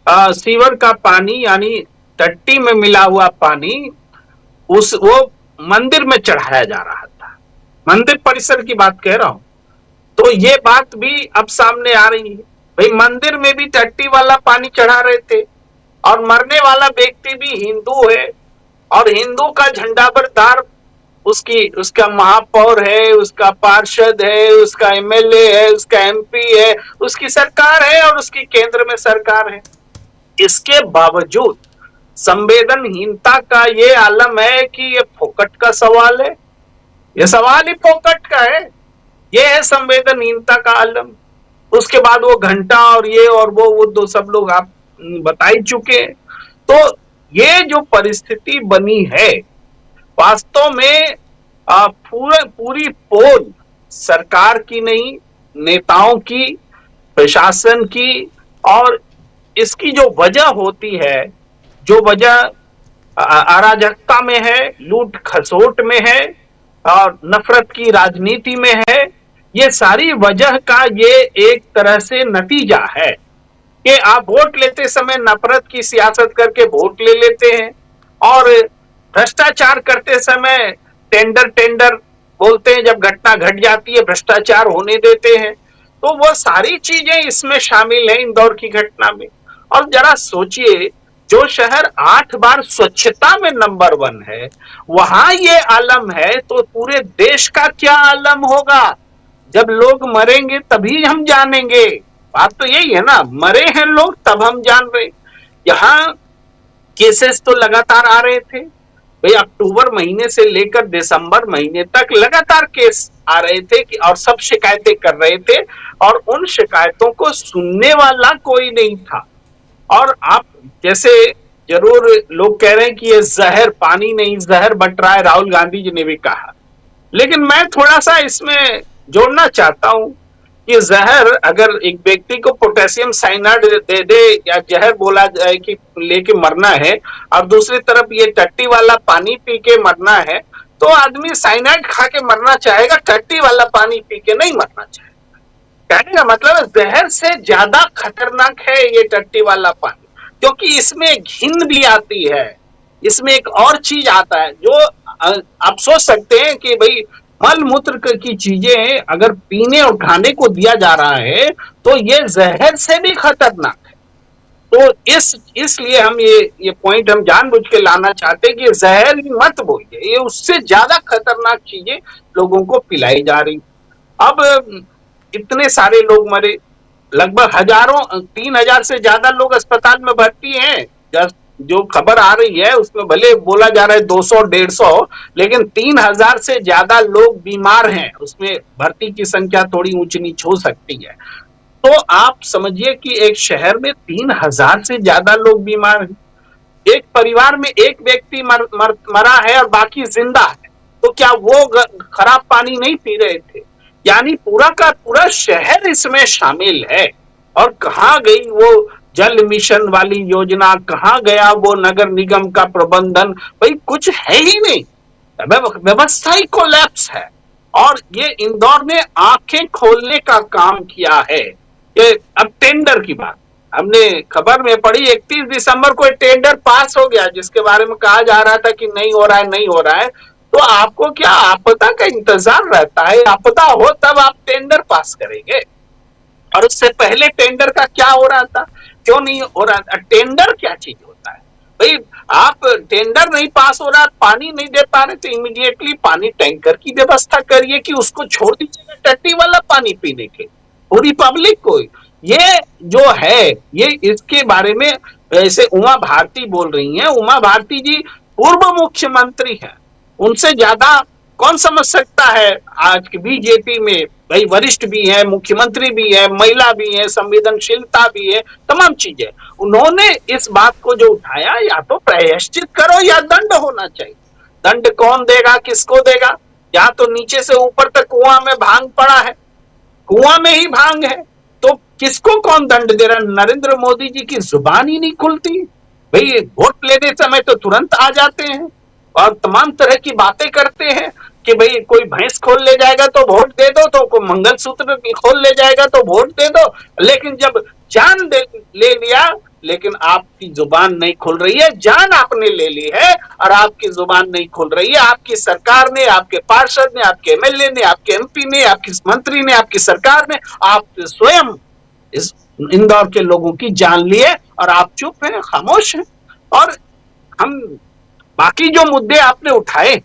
सीवर का पानी यानी टट्टी में मिला हुआ पानी वो मंदिर में चढ़ाया जा रहा था। मंदिर परिसर की बात कह रहा हूं। तो ये बात भी अब सामने आ रही है, भाई मंदिर में भी टट्टी वाला पानी चढ़ा रहे थे और मरने वाला व्यक्ति भी हिंदू है और हिंदू का झंडाबरदार उसका महापौर है, उसका पार्षद है, उसका एमएलए है, उसका एमपी है, उसकी सरकार है और उसकी केंद्र में सरकार है। इसके बावजूद संवेदनहीनता का ये आलम है कि ये फोकट का सवाल है, ये सवाल ही फोकट का है, ये है संवेदनहीनता का आलम। उसके बाद वो घंटा और ये और वो दो सब लोग आप बता ही चुके हैं। तो ये जो परिस्थिति बनी है वास्तव में पूरी पोल सरकार की नहीं, नेताओं की, प्रशासन की, और इसकी जो वजह होती है, जो वजह अराजकता में है, लूट खसोट में है और नफरत की राजनीति में है, ये सारी वजह का ये एक तरह से नतीजा है कि आप वोट लेते समय नफरत की सियासत करके वोट ले लेते हैं और भ्रष्टाचार करते समय टेंडर बोलते हैं, जब घटना घट जाती है भ्रष्टाचार होने देते हैं। तो वो सारी चीजें इसमें शामिल है इंदौर की घटना में। और जरा सोचिए, जो शहर 8 बार स्वच्छता में नंबर 1 है वहां ये आलम है, तो पूरे देश का क्या आलम होगा। जब लोग मरेंगे तभी हम जानेंगे, बात तो यही है ना, मरे हैं लोग तब हम जान रहे। यहाँ केसेस तो लगातार आ रहे थे भाई, अक्टूबर महीने से लेकर दिसंबर महीने तक लगातार केस आ रहे थे कि और सब शिकायतें कर रहे थे और उन शिकायतों को सुनने वाला कोई नहीं था। और आप जैसे जरूर लोग कह रहे हैं कि ये जहर पानी नहीं जहर बट रहा है, राहुल गांधी जी ने भी कहा, लेकिन मैं थोड़ा सा इसमें जोड़ना चाहता हूं कि जहर अगर एक व्यक्ति को पोटेशियम साइनाइड दे दे या जहर बोला जाए कि लेके मरना है और दूसरी तरफ ये टट्टी वाला पानी पी के मरना है, तो आदमी साइनाइड खा के मरना चाहेगा, टट्टी वाला पानी पी के नहीं मरना चाहेगा। कहने का मतलब जहर से ज्यादा खतरनाक है ये टट्टी वाला पानी, क्योंकि इसमें घिन भी आती है, इसमें एक और चीज आता है जो आप सोच सकते हैं कि भाई मल मूत्र की चीजें अगर पीने और खाने को दिया जा रहा है तो ये जहर से भी खतरनाक है। तो इसलिए हम ये पॉइंट हम जानबूझ के लाना चाहते हैं कि जहर मत बोलिए, ये उससे ज्यादा खतरनाक चीजें लोगों को पिलाई जा रही। अब इतने सारे लोग मरे, लगभग 3000 से ज्यादा लोग अस्पताल में भर्ती हैं। जो खबर आ रही है उसमें भले बोला जा रहा है 200-150, लेकिन 3000 से ज्यादा लोग बीमार हैं। उसमें भर्ती की संख्या थोड़ी ऊंच नीच हो सकती है। तो आप समझिए कि एक शहर में 3000 से ज्यादा लोग बीमार हैं। एक परिवार में एक व्यक्ति मरा है और बाकी जिंदा है, तो क्या वो खराब पानी नहीं पी रहे थे? यानी पूरा का पूरा शहर इसमें शामिल है। और कहाँ गई वो जल मिशन वाली योजना, कहाँ गया वो नगर निगम का प्रबंधन? भाई कुछ है ही नहीं, व्यवस्था ही कोलैप्स है। और ये इंदौर ने आंखें खोलने का काम किया है। ये अब टेंडर की बात हमने खबर में पढ़ी, 31 दिसंबर को टेंडर पास हो गया जिसके बारे में कहा जा रहा था कि नहीं हो रहा है। तो आपको क्या आपदा का इंतजार रहता है? आपदा हो तब आप टेंडर पास करेंगे, और उससे पहले टेंडर का क्या हो रहा था, क्यों नहीं हो रहा था? टेंडर क्या चीज होता है भाई? आप टेंडर नहीं पास हो रहा, पानी नहीं दे पा रहे, तो इमीडिएटली पानी टैंकर की व्यवस्था करिए कि उसको छोड़ दीजिएगा टट्टी वाला पानी पीने के पूरी पब्लिक को। ये जो है ये इसके बारे में ऐसे उमा भारती बोल रही हैं। उमा भारती जी पूर्व मुख्यमंत्री हैं, उनसे ज्यादा कौन समझ सकता है आज की बीजेपी में? भाई वरिष्ठ भी है, मुख्यमंत्री भी है, महिला भी है, संवेदनशीलता भी है, तमाम चीजें। उन्होंने इस बात को जो उठाया, या तो प्रायश्चित करो या दंड होना चाहिए। दंड कौन देगा, किसको देगा? यहाँ तो नीचे से ऊपर तक कुआं में भांग पड़ा है, कुआं में ही भांग है, तो किसको कौन दंड दे रहा? नरेंद्र मोदी जी की जुबान ही नहीं खुलती। भाई वोट लेने समय तो तुरंत आ जाते हैं और तमाम तरह की बातें करते हैं कि भाई कोई भैंस खोल ले जाएगा तो वोट दे दो, तो कोई मंगलसूत्र खोल ले जाएगा तो वोट दे दो, लेकिन जब जान ले लिया, लेकिन आपकी जुबान नहीं खुल रही है। जान आपने ले ली है और आपकी जुबान नहीं खुल रही है। आपकी सरकार ने, आपके पार्षद ने, आपके एमएलए ने, आपके एमपी ने, आपकी मंत्री ने, आपकी सरकार ने, आप स्वयं इस इंदौर के लोगों की जान लिए और आप चुप हैं, खामोश हैं। और हम बाकी जो मुद्दे आपने उठाए,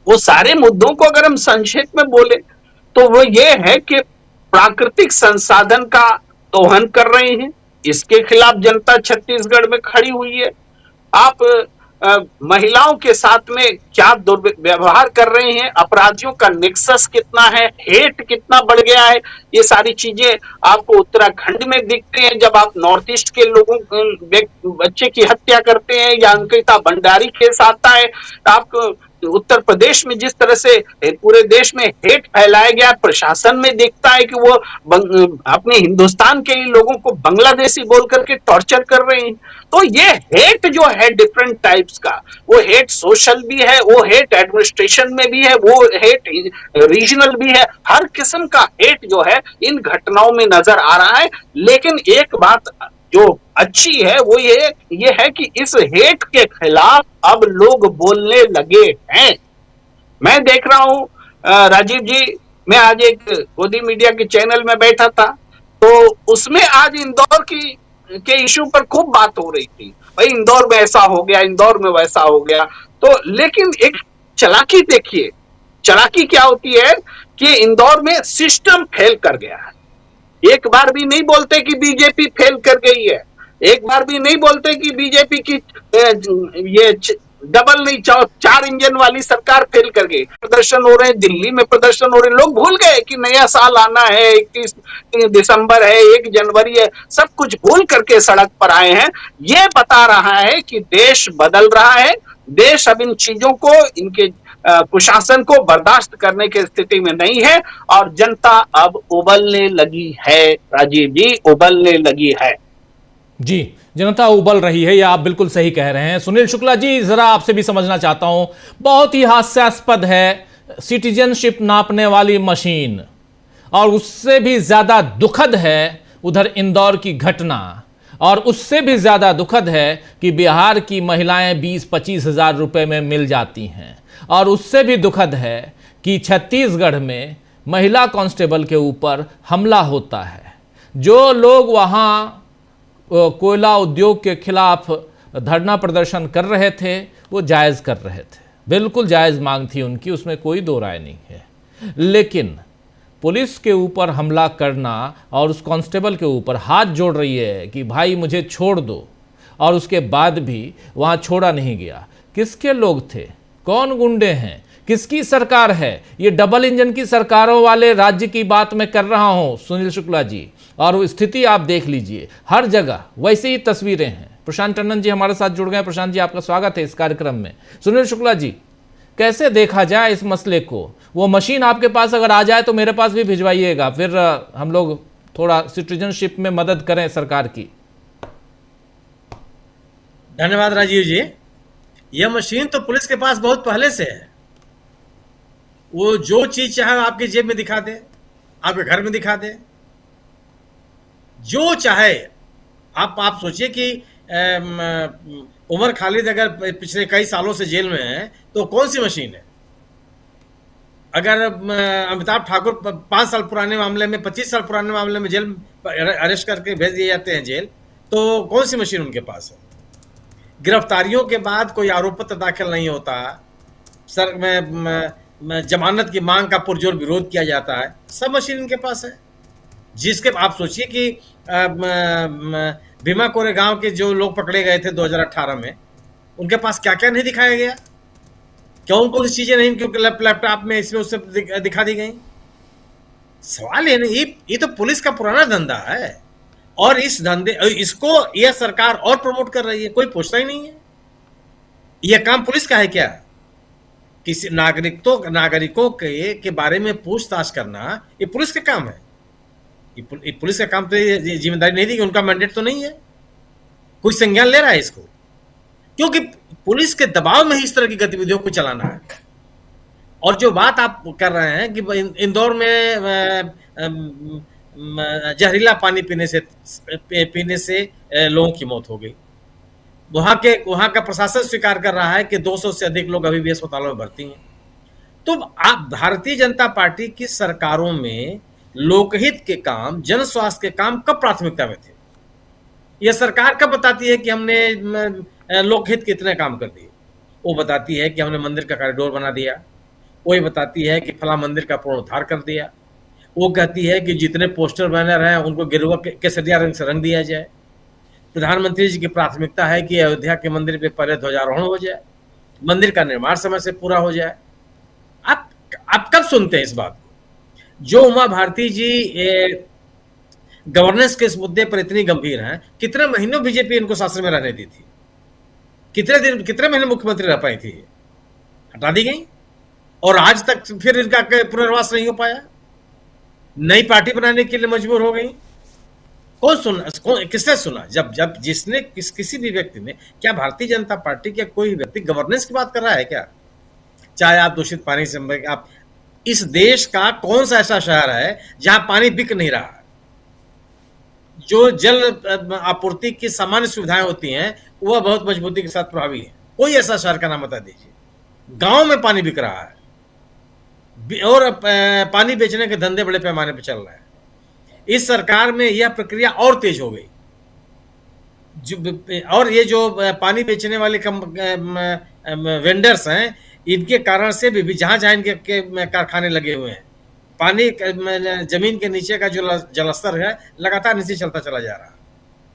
वो सारे मुद्दों को अगर हम संक्षेप में बोले तो वो ये है कि प्राकृतिक संसाधन का दोहन कर रहे हैं, इसके खिलाफ जनता छत्तीसगढ़ में खड़ी हुई है। आप महिलाओं के साथ में क्या दुर्व्यवहार कर रहे हैं, अपराधियों का नेक्सस कितना है, हेट कितना बढ़ गया है, ये सारी चीजें आपको उत्तराखंड में दिखते हैं। जब आप नॉर्थ ईस्ट के लोगों बच्चे की हत्या करते हैं या अंकिता भंडारी केस आता है, आपको उत्तर प्रदेश में जिस तरह से पूरे देश में हेट फैलाया गया, प्रशासन में देखता है कि वो अपने हिंदुस्तान के ही लोगों को बांग्लादेशी बोल करके टॉर्चर कर रहे हैं। तो ये हेट जो है डिफरेंट टाइप्स का, वो हेट सोशल भी है, वो हेट एडमिनिस्ट्रेशन में भी है, वो हेट रीजनल भी है, हर किस्म का हेट जो है इन घटनाओं में नजर आ रहा है। लेकिन एक बात जो अच्छी है वो ये है कि इस हेट के खिलाफ अब लोग बोलने लगे हैं। मैं देख रहा हूं राजीव जी, मैं आज एक गोदी मीडिया के चैनल में बैठा था, तो उसमें आज इंदौर के इशू पर खूब बात हो रही थी। भाई इंदौर में ऐसा हो गया, इंदौर में वैसा हो गया। तो लेकिन एक चालाकी देखिए, चालाकी क्या होती है कि इंदौर में सिस्टम फेल कर गया है। एक बार भी नहीं बोलते कि बीजेपी फेल कर गई है, एक बार भी नहीं बोलते कि बीजेपी की ये डबल नहीं 4 इंजन वाली सरकार फेल कर गई। प्रदर्शन हो रहे हैं, दिल्ली में प्रदर्शन हो रहे हैं, लोग भूल गए कि नया साल आना है, 21 दिसंबर है, 1 जनवरी है, सब कुछ भूल करके सड़क पर आए हैं। ये बता रहा है कि देश बदल रहा है, देश अब इन चीजों को, इनके कुशासन को बर्दाश्त करने की स्थिति में नहीं है और जनता अब उबलने लगी है। राजीव जी, उबलने लगी है। जी, जनता उबल रही है, ये आप बिल्कुल सही कह रहे हैं। सुनील शुक्ला जी, जरा आपसे भी समझना चाहता हूं, बहुत ही हास्यास्पद है सिटीजनशिप नापने वाली मशीन, और उससे भी ज्यादा दुखद है उधर इंदौर की घटना, और उससे भी ज्यादा दुखद है कि बिहार की महिलाएं 20-25 हजार रुपए में मिल जाती हैं, और उससे भी दुखद है कि छत्तीसगढ़ में महिला कांस्टेबल के ऊपर हमला होता है। जो लोग वहां कोयला उद्योग के खिलाफ धरना प्रदर्शन कर रहे थे, वो जायज़ कर रहे थे, बिल्कुल जायज़ मांग थी उनकी, उसमें कोई दो राय नहीं है। लेकिन पुलिस के ऊपर हमला करना और उस कांस्टेबल के ऊपर हाथ जोड़ रही है कि भाई मुझे छोड़ दो, और उसके बाद भी वहाँ छोड़ा नहीं गया। किसके लोग थे, कौन गुंडे हैं, किसकी सरकार है? ये डबल इंजन की सरकारों वाले राज्य की बात मैं कर रहा हूं सुनील शुक्ला जी, और वो स्थिति आप देख लीजिए, हर जगह वैसे ही तस्वीरें हैं। प्रशांत टंडन जी हमारे साथ जुड़ गए। प्रशांत जी, आपका स्वागत है इस कार्यक्रम में। सुनील शुक्ला जी, कैसे देखा जाए इस मसले को? वो मशीन आपके पास अगर आ जाए तो मेरे पास भी भिजवाइएगा, फिर हम लोग थोड़ा सिटीजनशिप में मदद करें सरकार की। धन्यवाद राजीव जी। यह मशीन तो पुलिस के पास बहुत पहले से है। वो जो चीज चाहे आपकी जेब में दिखा दे, आपके घर में दिखा दे, जो चाहे। आप सोचिए कि उमर खालिद अगर पिछले कई सालों से जेल में है तो कौन सी मशीन है? अगर अमिताभ ठाकुर 5 साल पुराने मामले में, 25 साल पुराने मामले में जेल अरेस्ट करके भेज दिए जाते हैं जेल, तो कौन सी मशीन उनके पास है? गिरफ्तारियों के बाद कोई आरोप पत्र दाखिल नहीं होता, सर में जमानत की मांग का पुरजोर विरोध किया जाता है, सब मशीन इनके पास है। जिसके आप सोचिए कि भीमा कोरेगांव के जो लोग पकड़े गए थे 2018 में, उनके पास क्या क्या नहीं दिखाया गया? क्यों उनको चीजें नहीं, क्योंकि लैपटॉप में इसमें उससे दिखा दी गई? सवाल ये नहीं, ये तो पुलिस का पुराना धंधा है, और इस धंधे इसको यह सरकार और प्रमोट कर रही है, कोई पूछता ही नहीं है। यह काम पुलिस का है क्या? किसी नागरिकों के बारे में पूछताछ करना ये पुलिस का काम है। ये पुलिस का काम तो ये जिम्मेदारी नहीं दी कि उनका मैंडेट तो नहीं है, कोई संज्ञान ले रहा है इसको, क्योंकि पुलिस के दबाव में ही इस तरह की गतिविधियों को चलाना है। और जो बात आप कर रहे हैं कि इंदौर में जहरीला पानी पीने से लोगों की मौत हो गई, वहां का प्रशासन स्वीकार कर रहा है कि 200 से अधिक लोग अभी भी अस्पतालों में भर्ती हैं। तो आप भारतीय जनता पार्टी की सरकारों में लोकहित के काम, जन स्वास्थ्य के काम कब प्राथमिकता में थे? यह सरकार कब बताती है कि हमने लोकहित के इतने काम कर दिए? वो बताती है कि हमने मंदिर का कॉरिडोर बना दिया, वो ये बताती है कि फला मंदिर का पुनरुद्धार कर दिया, वो कहती है कि जितने पोस्टर बैनर हैं उनको गेरुआ केसरिया रंग से रंग दिया जाए। प्रधानमंत्री जी की प्राथमिकता है कि अयोध्या के मंदिर पे पहले ध्वजारोहण हो जाए, मंदिर का निर्माण समय से पूरा हो जाए। आप कब सुनते हैं इस बात को? जो उमा भारती जी गवर्नेंस के इस मुद्दे पर इतनी गंभीर हैं, कितने महीनों बीजेपी इनको शासन में रहने दी थी? कितने महीने मुख्यमंत्री रह पाई थी? हटा दी गई और आज तक फिर इनका पुनर्वास नहीं हो पाया, नई पार्टी बनाने के लिए मजबूर हो गई। किसने सुना? जब जिसने किसी भी व्यक्ति ने, क्या भारतीय जनता पार्टी का कोई व्यक्ति गवर्नेंस की बात कर रहा है क्या? चाहे आप दूषित पानी से, आप इस देश का कौन सा ऐसा शहर है जहां पानी बिक नहीं रहा? जो जल आपूर्ति की सामान्य सुविधाएं होती हैं वह बहुत मजबूती के साथ प्रभावी है। कोई ऐसा शहर का नाम बता दीजिए। गांव में पानी बिक रहा है और पानी बेचने के धंधे बड़े पैमाने पर चल रहे हैं। इस सरकार में यह प्रक्रिया और तेज हो गई। और ये जो पानी बेचने वाले वेंडर्स हैं, इनके कारण से भी जहां जहां इनके कारखाने लगे हुए हैं, पानी जमीन के नीचे का जो जलस्तर है लगातार नीचे चलता चला जा रहा है।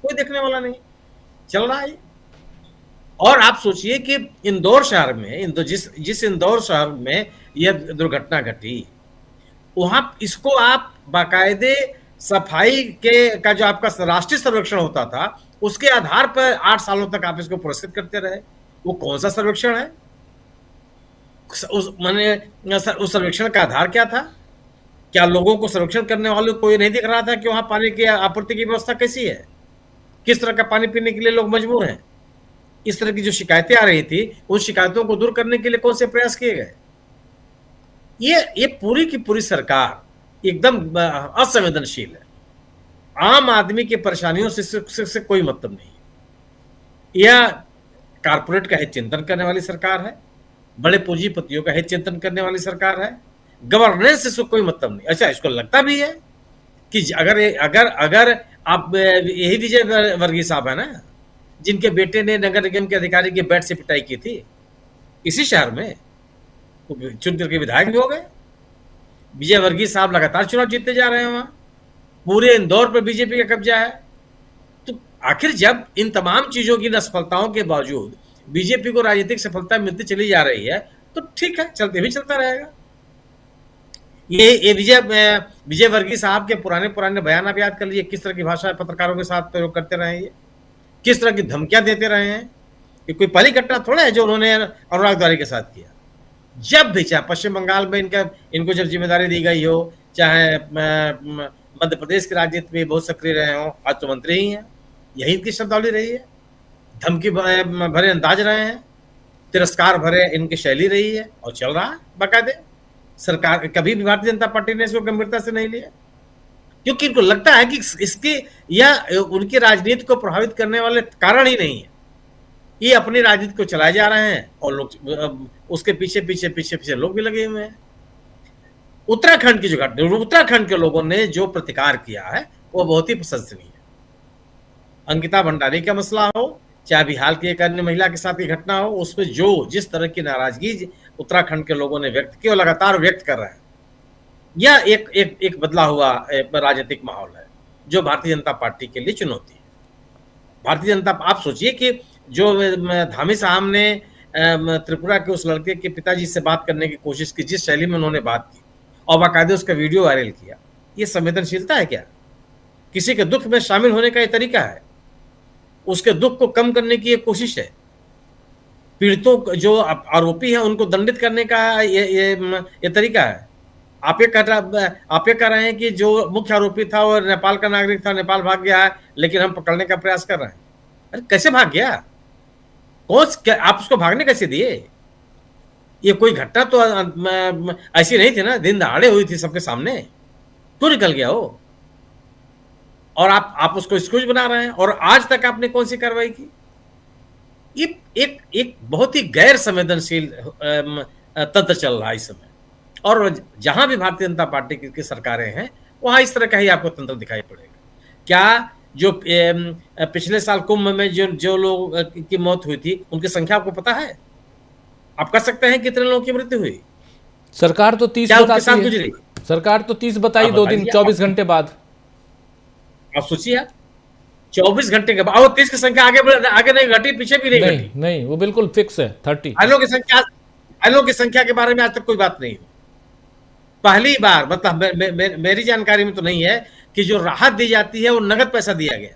कोई देखने वाला नहीं, चल रहा है। और आप सोचिए कि इंदौर शहर में, जिस इंदौर शहर में यह दुर्घटना घटी, वहां इसको आप बाकायदे सफाई का जो आपका राष्ट्रीय सर्वेक्षण होता था, उसके आधार पर 8 सालों तक आप इसको पुरस्कृत करते रहे। वो कौन सा सर्वेक्षण है? उस सर्वेक्षण का आधार क्या था? क्या लोगों को सर्वेक्षण करने वालों को ये नहीं दिख रहा था कि वहां पानी की आपूर्ति की व्यवस्था कैसी है, किस तरह का पानी पीने के लिए लोग मजबूर हैं? इस तरह की जो शिकायतें आ रही थी, उन शिकायतों को दूर करने के लिए कौन से प्रयास किए गए? ये पूरी की पूरी सरकार एकदम असंवेदनशील है। आम आदमी की परेशानियों से कोई मतलब नहीं है। यह कारपोरेट का हित चिंतन करने वाली सरकार है, बड़े पूंजीपतियों का हित चिंतन करने वाली सरकार है। गवर्नेंस से कोई मतलब नहीं। अच्छा, इसको लगता भी है कि अगर आप, यही विजय वर्गीय साहब है ना, जिनके बेटे ने नगर निगम के अधिकारी के बैट से पिटाई की थी इसी शहर में, चुन करके विधायक भी हो गए। विजय वर्गीय साहब लगातार चुनाव जीतते जा रहे हैं। वहां पूरे इंदौर पर बीजेपी का कब्जा है। तो आखिर जब इन तमाम चीजों की असफलताओं के बावजूद बीजेपी को राजनीतिक सफलता मिलती चली जा रही है, तो ठीक है, चलता रहेगा। ये विजय वर्गीय साहब के पुराने बयान आप याद कर लीजिए, किस तरह की भाषा पत्रकारों के साथ प्रयोग करते रहे हैं, किस तरह की धमकियां देते रहे हैं। ये कोई पहली घटना थोड़ा है जो उन्होंने अनुराग द्वारी के साथ किया। जब भी, चाहे पश्चिम बंगाल में इनको जब जिम्मेदारी दी गई हो, चाहे मध्य प्रदेश की राजनीति में बहुत सक्रिय रहे हो, आज तो मंत्री ही हैं, यही इनकी शब्दावली रही है। धमकी भरे अंदाज रहे हैं, तिरस्कार भरे इनकी शैली रही है, और चल रहा है बाकायदे। सरकार कभी भी भारतीय जनता पार्टी ने इसको गंभीरता से नहीं लिया, क्योंकि इनको लगता है कि इसके या उनकी राजनीति को प्रभावित करने वाले कारण ही नहीं है। ये अपनी राजनीति को चलाए जा रहे हैं और लोग उसके पीछे लोग भी लगे हुए हैं। उत्तराखंड की जो घटना, उत्तराखंड के लोगों ने जो प्रतिकार किया है वो बहुत ही प्रशंसनीय है। अंकिता भंडारी का मसला हो, चाहे बिहार की एक अन्य महिला के साथ की घटना हो, उसमें जिस तरह की नाराजगी उत्तराखंड के लोगों ने व्यक्त की और लगातार व्यक्त कर रहे हैं, यह एक बदला हुआ राजनीतिक माहौल है जो भारतीय जनता पार्टी के लिए चुनौती है। भारतीय जनता, आप सोचिए कि जो धामी साहब ने त्रिपुरा के उस लड़के के पिताजी से बात करने की कोशिश की, जिस शैली में उन्होंने बात की और बाकायदे उसका वीडियो वायरल किया, ये संवेदनशीलता है क्या? किसी के दुख में शामिल होने का ये तरीका है? उसके दुख को कम करने की एक कोशिश है। पीड़ितों जो आरोपी हैं उनको दंडित करने का ये तरीका है। आप ये कह रहे हैं कि जो मुख्य आरोपी था वो नेपाल का नागरिक था, नेपाल भाग गया है, लेकिन हम पकड़ने का प्रयास कर रहे हैं। अरे कैसे भाग गया? आप उसको भागने कैसे दिए? ये कोई घटना तो ऐसी नहीं थी ना, दिन दहाड़े हुई थी सबके सामने, क्यों निकल गया वो? और आप उसको एक्सक्यूज बना रहे हैं। और आज तक आपने कौन सी कार्रवाई की? ये एक बहुत ही गैर संवेदनशील तंत्र चल रहा है इस समय। और जहां भी भारतीय जनता पार्टी की सरकारें हैं वहां इस तरह का ही आपको तंत्र दिखाई पड़ेगा। क्या जो पिछले साल कुंभ में जो लोग की मौत हुई थी उनकी संख्या आपको पता है? आप कर सकते हैं कितने लोगों की मृत्यु हुई? सरकार तो 30 बताती है। सरकार तो 30 बताई 2 दिन 24 घंटे बाद। आप सोचिए, आप 24 घंटे के बाद 30 की संख्या आगे नहीं घटी, पीछे भी नहीं घटी। नहीं, वो बिल्कुल फिक्स है 30। घायलों की संख्या के बारे में आज तक कोई बात नहीं हुई। पहली बार, मतलब मेरी जानकारी में तो नहीं है कि जो राहत दी जाती है वो नगद पैसा दिया गया।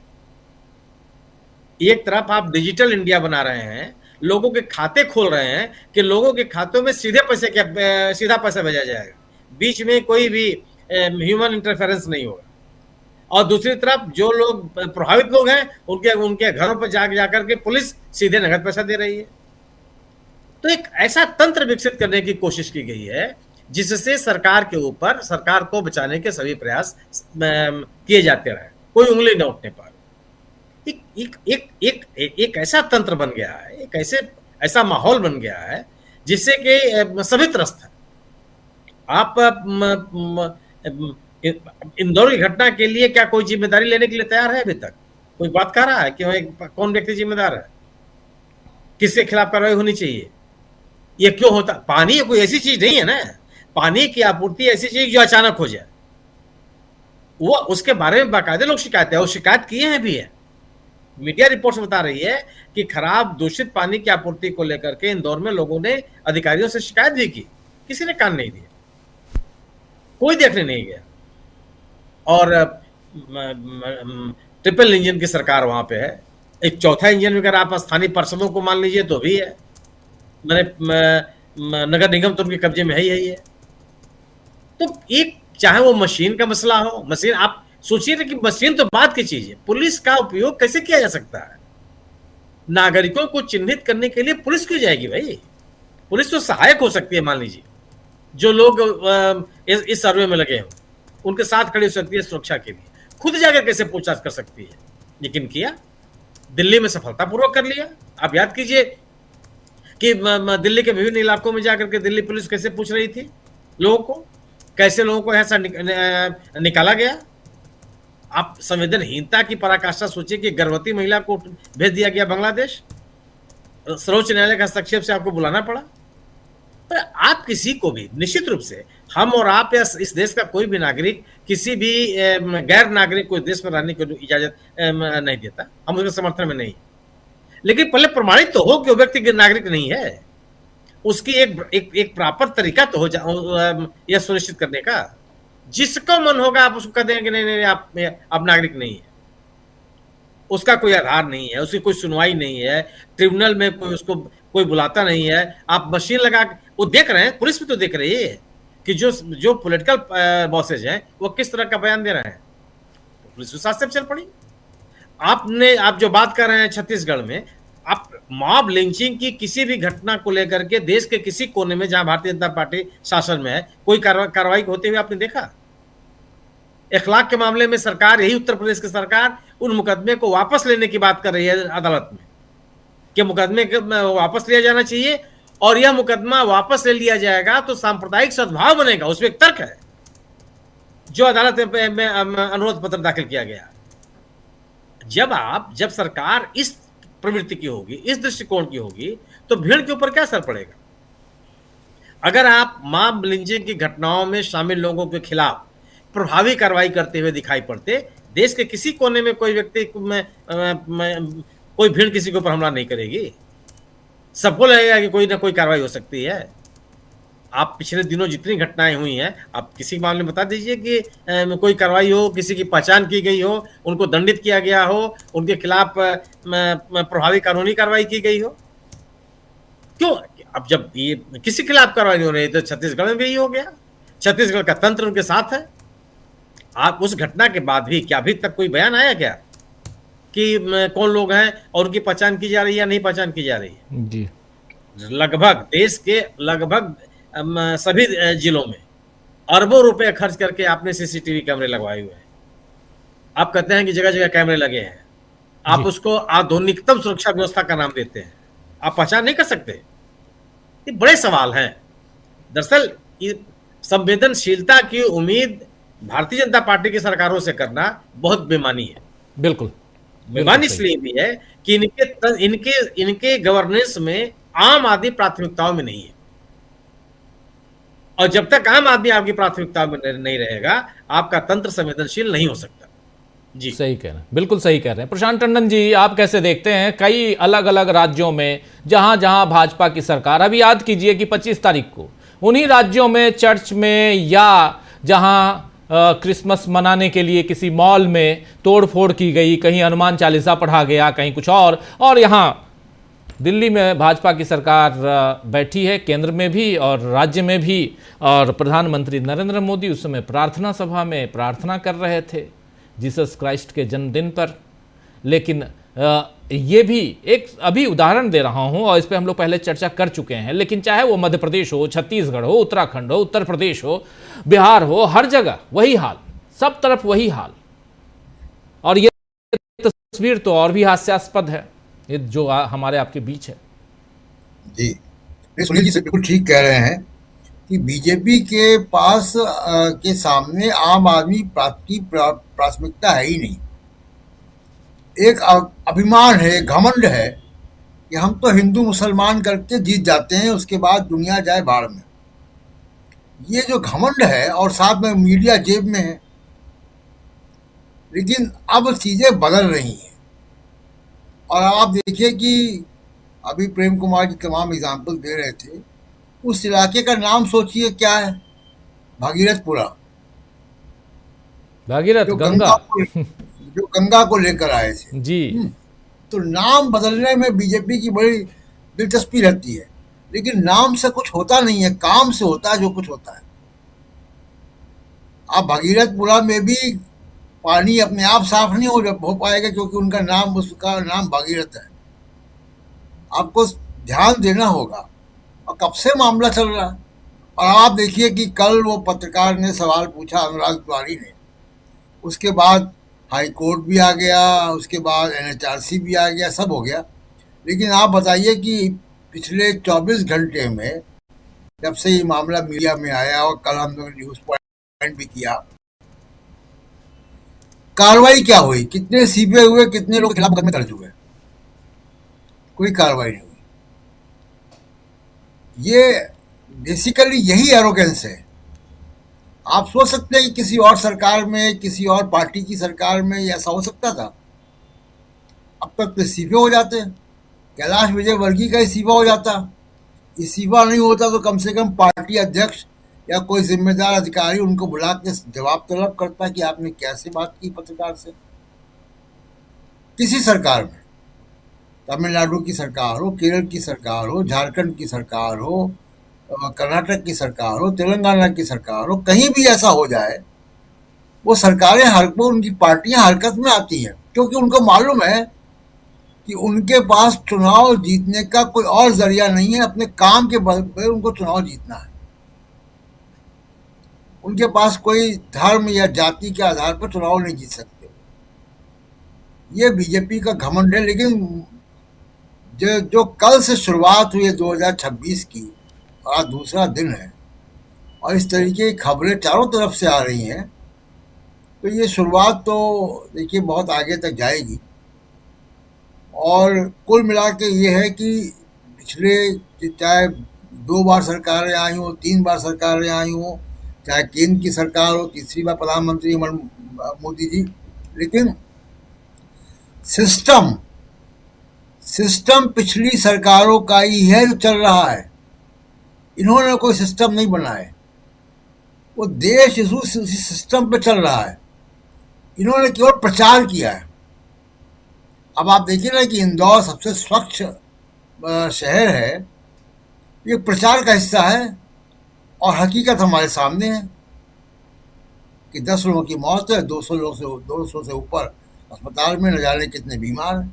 एक तरफ आप डिजिटल इंडिया बना रहे हैं, लोगों के खाते खोल रहे हैं कि लोगों के खातों में सीधा पैसा भेजा जाएगा, बीच में कोई भी ह्यूमन इंटरफेरेंस नहीं होगा। और दूसरी तरफ जो लोग प्रभावित लोग हैं उनके घरों पर जाकर के पुलिस सीधे नगद पैसा दे रही है। तो एक ऐसा तंत्र विकसित करने की कोशिश की गई है जिससे सरकार को बचाने के सभी प्रयास किए जाते रहे, कोई उंगली न उठने पाए। एक ऐसा तंत्र बन गया है, एक ऐसा माहौल बन गया है जिससे कि सभी त्रस्त है। आप इंदौर की घटना के लिए क्या कोई जिम्मेदारी लेने के लिए तैयार है? अभी तक कोई बात कह रहा है कि कौन व्यक्ति जिम्मेदार है, किसके खिलाफ कार्रवाई होनी चाहिए? ये क्यों होता? पानी कोई ऐसी चीज नहीं है ना, पानी की आपूर्ति ऐसी चीज जो अचानक हो जाए, वो उसके बारे में बाकायदे लोग शिकायतें और शिकायत किए हैं भी है। मीडिया रिपोर्ट्स बता रही है कि खराब दूषित पानी की आपूर्ति को लेकर के इंदौर में लोगों ने अधिकारियों से शिकायत भी की, किसी ने कान नहीं दिया, कोई देखने नहीं गया। और ट्रिपल इंजन की सरकार वहां पे है, एक चौथा इंजन अगर आप स्थानीय पार्षदों को मान लीजिए तो भी है, मैंने नगर निगम तो उनके कब्जे में ही है। तो एक चाहे वो मशीन का मसला हो, मशीन आप सोचिए कि मशीन तो बात की चीज है, पुलिस का उपयोग कैसे किया जा सकता है? नागरिकों को चिन्हित करने के लिए पुलिस क्यों जाएगी भाई? पुलिस तो सहायक हो सकती है, मान लीजिए जो लोग इस सर्वे में लगे हों उनके साथ खड़ी हो सकती है सुरक्षा के लिए, खुद जाकर कैसे पूछताछ कर सकती है? लेकिन किया, दिल्ली में सफलतापूर्वक कर लिया। आप याद कीजिए कि दिल्ली के विभिन्न इलाकों में जाकर के दिल्ली पुलिस कैसे पूछ रही थी लोगों को, कैसे लोगों को ऐसा निकाला गया। आप संवेदनहीनता की पराकाष्ठा सोचिए कि गर्भवती महिला को भेज दिया गया बांग्लादेश, सर्वोच्च न्यायालय का हस्तक्षेप से आपको बुलाना पड़ा। पर आप किसी को भी, निश्चित रूप से हम और आप या इस देश का कोई भी नागरिक किसी भी गैर नागरिक को देश में रहने की इजाजत नहीं देता, हम उसके समर्थन में नहीं। लेकिन पहले प्रमाणित तो हो कि वो व्यक्ति नागरिक नहीं है, उसकी एक प्रॉपर तरीका तो हो यह सुनिश्चित करने का। जिसका मन होगा आप उसको कह देंगे कि नहीं आप नागरिक नहीं है, उसका कोई आधार नहीं है, उसकी कोई सुनवाई नहीं है, ट्रिब्यूनल में कोई बुलाता नहीं है। आप मशीन लगा, वो देख रहे हैं, पुलिस भी तो देख रही है कि जो पॉलिटिकल बॉसेज हैं वो किस तरह का बयान दे रहे हैं, तो पुलिस के साथ से चल पड़ी। आप जो बात कर रहे हैं छत्तीसगढ़ में, आप मॉब लिंचिंग की किसी भी घटना को लेकर के देश के किसी कोने में जहां भारतीय जनता पार्टी शासन में है कोई कार्रवाई होते हुए आपने देखा? इखलाक के मामले में सरकार, यही उत्तर प्रदेश की सरकार उन मुकदमे को वापस लेने की बात कर रही है अदालत में कि मुकदमे वापस लिया जाना चाहिए, और यह मुकदमा वापस ले लिया जाएगा तो सांप्रदायिक सद्भाव बनेगा। उसमें एक तर्क है जो अदालत में अनुरोध पत्र दाखिल किया गया। जब सरकार इस प्रवृत्ति की होगी, इस दृष्टिकोण की होगी, तो भीड़ के ऊपर क्या असर पड़ेगा? अगर आप मॉब लिंचिंग की घटनाओं में शामिल लोगों के खिलाफ प्रभावी कार्रवाई करते हुए दिखाई पड़ते, देश के किसी कोने में कोई व्यक्ति कोई भीड़ किसी के ऊपर हमला नहीं करेगी, सबको लगेगा कि कोई ना कोई कार्रवाई हो सकती है। आप पिछले दिनों जितनी घटनाएं हुई हैं, आप किसी मामले में बता दीजिए कि कोई कार्रवाई हो, किसी की पहचान की गई हो, उनको दंडित किया गया हो, उनके खिलाफ प्रभावी कानूनी कार्रवाई की गई हो। क्यों? अब जब ये किसी के खिलाफ कार्रवाई नहीं हो रही तो छत्तीसगढ़ में भी यही हो गया। छत्तीसगढ़ का तंत्र उनके साथ है। आप उस घटना के बाद भी क्या अभी तक कोई बयान आया क्या कि कौन लोग हैं और उनकी पहचान की जा रही है या नहीं पहचान की जा रही है? जी, लगभग देश के लगभग सभी जिलों में अरबों रुपए खर्च करके आपने सीसीटीवी कैमरे लगवाए हुए हैं। आप कहते हैं कि जगह जगह कैमरे लगे हैं, आप उसको आधुनिकतम सुरक्षा व्यवस्था का नाम देते हैं, आप पहचान नहीं कर सकते? ये बड़े सवाल हैं। दरअसल ये संवेदनशीलता की उम्मीद भारतीय जनता पार्टी की सरकारों से करना बहुत बेमानी है। बिल्कुल बेमानी इसलिए भी है कि इनके गवर्नेंस में आम आदमी प्राथमिकताओं में नहीं है, और जब तक आम आदमी आपकी प्राथमिकता में नहीं रहेगा आपका तंत्र संवेदनशील नहीं हो सकता। जी, सही कह रहे हैं, बिल्कुल सही कह रहे हैं। प्रशांत टंडन जी, आप कैसे देखते हैं कई अलग अलग राज्यों में जहां जहां भाजपा की सरकार, अभी याद कीजिए कि 25 तारीख को उन्हीं राज्यों में चर्च में या जहां क्रिसमस मनाने के लिए किसी मॉल में तोड़फोड़ की गई, कहीं हनुमान चालीसा पढ़ा गया, कहीं कुछ और यहाँ दिल्ली में भाजपा की सरकार बैठी है, केंद्र में भी और राज्य में भी, और प्रधानमंत्री नरेंद्र मोदी उस समय प्रार्थना सभा में प्रार्थना कर रहे थे जीसस क्राइस्ट के जन्मदिन पर। लेकिन ये भी एक अभी उदाहरण दे रहा हूं और इस पे हम लोग पहले चर्चा कर चुके हैं, लेकिन चाहे वो मध्य प्रदेश हो, छत्तीसगढ़ हो, उत्तराखंड हो, उत्तर प्रदेश हो, बिहार हो, हर जगह वही हाल, सब तरफ वही हाल। और ये तस्वीर तो और भी हास्यास्पद है, ये जो हमारे आपके बीच है। जी, सुनील जी बिल्कुल ठीक कह रहे हैं कि बीजेपी के पास के सामने आम आदमी की प्राथमिकता है ही नहीं। एक अभिमान है, घमंड है कि हम तो हिंदू मुसलमान करके जीत जाते हैं, उसके बाद दुनिया जाए भाड़ में। ये जो घमंड है और साथ में मीडिया जेब में है। लेकिन अब चीजें बदल रही हैं और आप देखिए कि अभी प्रेम कुमार जी तमाम एग्जाम्पल दे रहे थे, उस इलाके का नाम सोचिए क्या है, भागीरथपुरा, भागीरथ गंगा जो गंगा को लेकर आए थे जी। तो नाम बदलने में बीजेपी की बड़ी दिलचस्पी रहती है, लेकिन नाम से कुछ होता नहीं है, काम से होता है जो कुछ होता है। आप भागीरथपुरा में भी पानी अपने आप साफ नहीं हो पाएगा क्योंकि उनका नाम भागीरथ है। आपको ध्यान देना होगा। और कब से मामला चल रहा है। और आप देखिए कि कल वो पत्रकार ने सवाल पूछा अनुराग तिवारी ने, उसके बाद हाई कोर्ट भी आ गया, उसके बाद NHRC भी आ गया, सब हो गया। लेकिन आप बताइए कि पिछले 24 घंटे में जब से ये मामला मीडिया में आया और कल हम लोग न्यूज पॉइंट भी किया, कार्रवाई क्या हुई? कितने सीबीआई हुए, कितने लोग के खिलाफ मुकदमे दर्ज हुए? कोई कार्रवाई नहीं हुई। ये बेसिकली यही एरोगेंस है। आप सोच सकते हैं कि किसी और सरकार में, किसी और पार्टी की सरकार में ऐसा हो सकता था? अब तक तो इस्तीफे हो जाते हैं। कैलाश विजयवर्गीय का इस्तीफा हो जाता, इस्तीफा नहीं होता तो कम से कम पार्टी अध्यक्ष या कोई जिम्मेदार अधिकारी उनको बुला के जवाब तलब करता कि आपने कैसे बात की पत्रकार से। किसी सरकार में, तमिलनाडु की सरकार हो, केरल की सरकार हो, झारखंड की सरकार हो, कर्नाटक की सरकार हो, तेलंगाना की सरकार हो, कहीं भी ऐसा हो जाए, वो सरकारें उनकी पार्टियां हरकत में आती हैं, क्योंकि उनको मालूम है कि उनके पास चुनाव जीतने का कोई और जरिया नहीं है। अपने काम के बल पर उनको चुनाव जीतना है। उनके पास कोई धर्म या जाति के आधार पर चुनाव नहीं जीत सकते। ये बीजेपी का घमंड है। लेकिन जो कल से शुरुआत हुई है 2026 की, और आज दूसरा दिन है और इस तरीके की खबरें चारों तरफ से आ रही हैं, तो ये शुरुआत तो देखिए बहुत आगे तक जाएगी। और कुल मिला के ये है कि पिछले चाहे 2 बार सरकारें आई हों, 3 बार सरकारें आई हों, चाहे केंद्र की सरकार हो, तीसरी बार प्रधानमंत्री मोदी जी, लेकिन सिस्टम पिछली सरकारों का ही है जो चल रहा है। इन्होंने कोई सिस्टम नहीं बनाया, वो देश उसी सिस्टम पे चल रहा है। इन्होंने केवल प्रचार किया है। अब आप देखिए ना कि इंदौर सबसे स्वच्छ शहर है, ये प्रचार का हिस्सा है और हकीकत हमारे सामने है कि 10 लोगों की मौत है, 200 से ऊपर अस्पताल में, न जाने कितने बीमार हैं।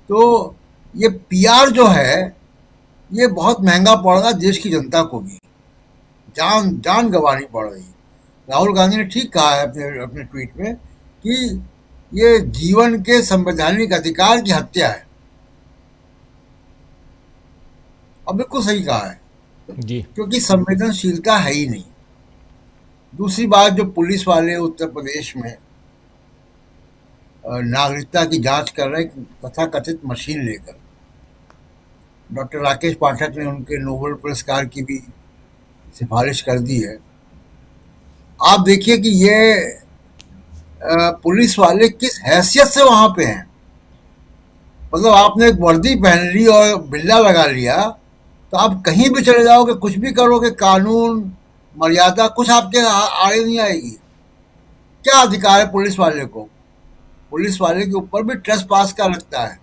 तो ये पीआर जो है ये बहुत महंगा पड़ रहा है देश की जनता को भी, जान गंवानी पड़ रही है। राहुल गांधी ने ठीक कहा है अपने ट्वीट में कि ये जीवन के संवैधानिक अधिकार की हत्या है, और बिल्कुल सही कहा है जी, क्योंकि संवेदनशीलता है ही नहीं। दूसरी बात, जो पुलिस वाले उत्तर प्रदेश में नागरिकता की जांच कर रहे तथा कथित मशीन लेकर, डॉक्टर राकेश पाठक ने उनके नोबेल पुरस्कार की भी सिफारिश कर दी है। आप देखिए कि ये पुलिस वाले किस हैसियत से वहां पे हैं। मतलब आपने एक वर्दी पहन ली और बिल्ला लगा लिया तो आप कहीं भी चले जाओगे, कुछ भी करोगे, कानून मर्यादा कुछ आपके आड़े नहीं आएगी। क्या अधिकार है पुलिस वाले को? पुलिस वाले के ऊपर भी ट्रेसपास का लगता है।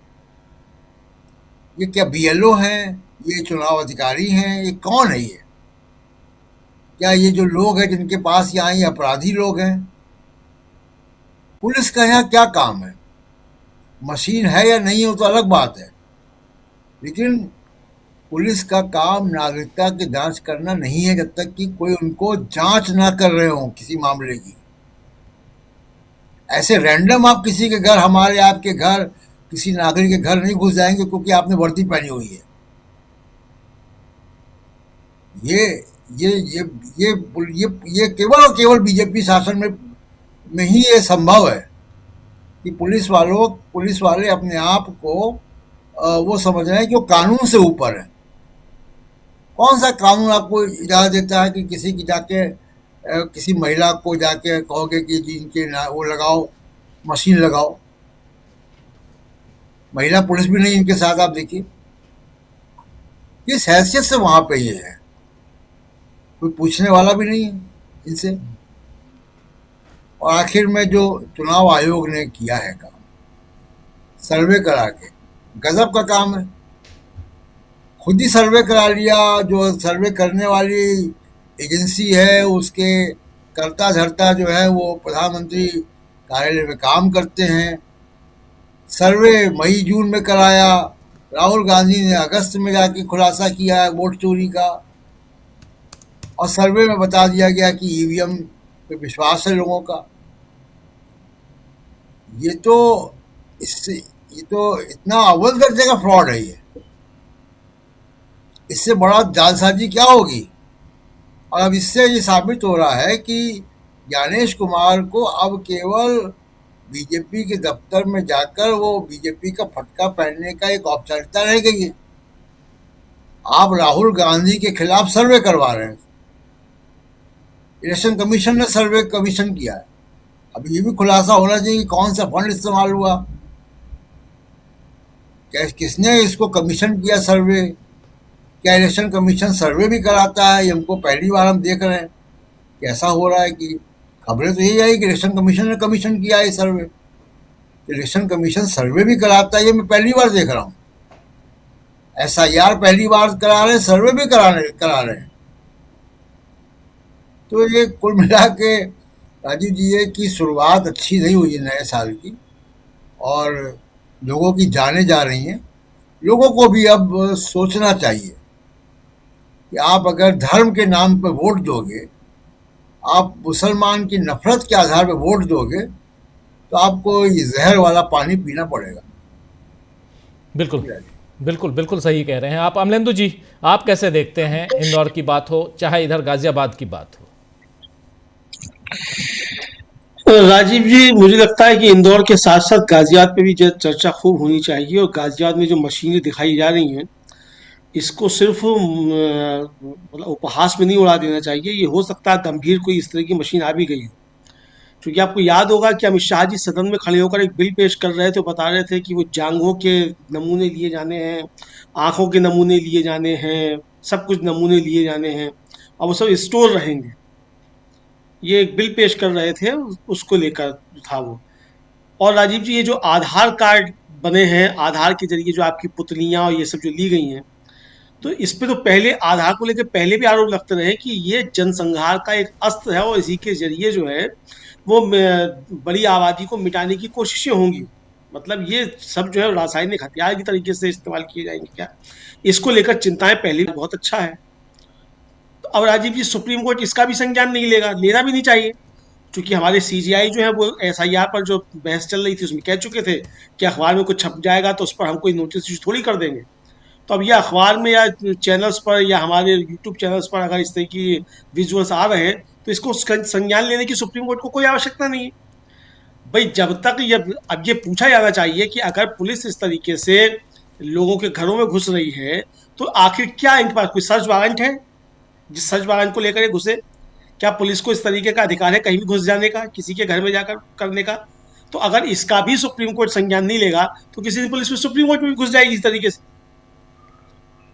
ये क्या बीएलओ हैं? ये चुनाव अधिकारी हैं? ये कौन है? ये क्या ये जो लोग हैं जिनके पास यहाँ ये अपराधी लोग हैं? पुलिस का यहाँ क्या काम है? मशीन है या नहीं हो तो अलग बात है, लेकिन पुलिस का काम नागरिकता की जांच करना नहीं है जब तक कि कोई उनको जांच ना कर रहे हो किसी मामले की। ऐसे रैंडम आप किसी के घर, हमारे आपके घर, किसी नागरिक के घर नहीं घुस जाएंगे क्योंकि आपने वर्दी पहनी हुई है। ये केवल और केवल बीजेपी शासन में ही ये संभव है कि पुलिस वाले अपने आप को वो समझ रहे हैं कि वो कानून से ऊपर है। कौन सा कानून आपको इजाजत देता है कि किसी की जाके किसी महिला को जाके कहोगे कि जिनके वो लगाओ, मशीन लगाओ? महिला पुलिस भी नहीं इनके साथ। आप देखिए किस हैसियत से वहां पे ये है, कोई पूछने वाला भी नहीं है इनसे। और आखिर में जो चुनाव आयोग ने किया है काम, सर्वे करा के, गजब का काम है। खुद ही सर्वे करा लिया। जो सर्वे करने वाली एजेंसी है उसके कर्ता धर्ता जो है वो प्रधानमंत्री कार्यालय में काम करते हैं। सर्वे मई जून में कराया, राहुल गांधी ने अगस्त में जाके खुलासा किया है वोट चोरी का, और सर्वे में बता दिया गया कि ईवीएम पे विश्वास है लोगों का। ये तो इतना अव्वल दर्जे का फ्रॉड है। ये इससे बड़ा जालसाजी क्या होगी? और अब इससे ये साबित हो रहा है कि ज्ञानेश कुमार को अब केवल बीजेपी के दफ्तर में जाकर वो बीजेपी का फटका पहनने का एक औपचारिकता रह गई है। आप राहुल गांधी के खिलाफ सर्वे करवा रहे हैं। इलेक्शन कमीशन ने सर्वे कमीशन किया है। अब ये भी खुलासा होना चाहिए कि कौन सा फंड इस्तेमाल हुआ, क्या किसने इसको कमीशन किया सर्वे। क्या इलेक्शन कमीशन सर्वे भी कराता है? ये हमको पहली बार हम देख रहे हैं कि ऐसा हो रहा है कि खबरें तो यही आई कि इलेक्शन कमीशन ने कमीशन किया है सर्वे। इलेक्शन कमीशन सर्वे भी कराता है, ये मैं पहली बार देख रहा हूँ। SIR पहली बार करा रहे हैं, सर्वे भी करा रहे हैं। तो ये कुल मिला के राजीव जी ये की शुरुआत अच्छी नहीं हुई है नए साल की, और लोगों की जाने जा रही हैं। लोगों को भी अब सोचना चाहिए कि आप अगर धर्म के नाम पर वोट दोगे, आप मुसलमान की नफरत के आधार पर वोट दोगे, तो आपको ये जहर वाला पानी पीना पड़ेगा। बिल्कुल सही कह रहे हैं आप। अमलेंदु जी, आप कैसे देखते हैं? इंदौर की बात हो चाहे इधर गाजियाबाद की बात हो। राजीव जी, मुझे लगता है कि इंदौर के साथ साथ गाजियाबाद पे भी चर्चा खूब होनी चाहिए। और गाजियाबाद में जो मशीनें दिखाई जा रही हैं, इसको सिर्फ मतलब उपहास में नहीं उड़ा देना चाहिए। ये हो सकता है गंभीर कोई इस तरह की मशीन आ भी गई हो। क्योंकि आपको याद होगा कि अमित शाह जी सदन में खड़े होकर एक बिल पेश कर रहे थे, बता रहे थे कि वो जांघों के नमूने लिए जाने हैं, आंखों के नमूने लिए जाने हैं, सब कुछ नमूने लिए जाने हैं, और वो सब स्टोर रहेंगे। ये एक बिल पेश कर रहे थे, उसको लेकर था वो। और राजीव जी, ये जो आधार कार्ड बने हैं आधार के जरिए, जो आपकी पुतलियां और ये सब जो ली गई हैं, तो इस पे तो पहले आधार को लेकर पहले भी आरोप लगते रहे कि ये जनसंहार का एक अस्त्र है और इसी के जरिए जो है वो बड़ी आबादी को मिटाने की कोशिशें होंगी। मतलब ये सब जो है रासायनिक हथियार की तरीके से इस्तेमाल किए जाएंगे क्या, इसको लेकर चिंताएं पहले भी बहुत अच्छा है। तो अब राजीव जी सुप्रीम कोर्ट इसका भी संज्ञान नहीं लेगा, लेना भी नहीं चाहिए, क्योंकि हमारे CGI जो है वो SIR पर जो बहस चल रही थी उसमें कह चुके थे कि अखबार में कुछ छप जाएगा तो उस पर हम कोई नोटिस इशू थोड़ी कर देंगे। तो अब ये अखबार में या चैनल्स पर या हमारे YouTube चैनल्स पर अगर इस तरह की विजुअल्स आ रहे हैं तो इसको संज्ञान लेने की सुप्रीम कोर्ट को कोई आवश्यकता नहीं है। भाई जब तक अब ये पूछा जाना चाहिए कि अगर पुलिस इस तरीके से लोगों के घरों में घुस रही है तो आखिर क्या इनके पास कोई सर्च वारंट है जिस सर्च वारंट को लेकर घुसे? क्या पुलिस को इस तरीके का अधिकार है कहीं भी घुस जाने का, किसी के घर में जाकर करने का? तो अगर इसका भी सुप्रीम कोर्ट संज्ञान नहीं लेगा तो किसी दिन पुलिस सुप्रीम कोर्ट में भी घुस जाएगी इस तरीके से,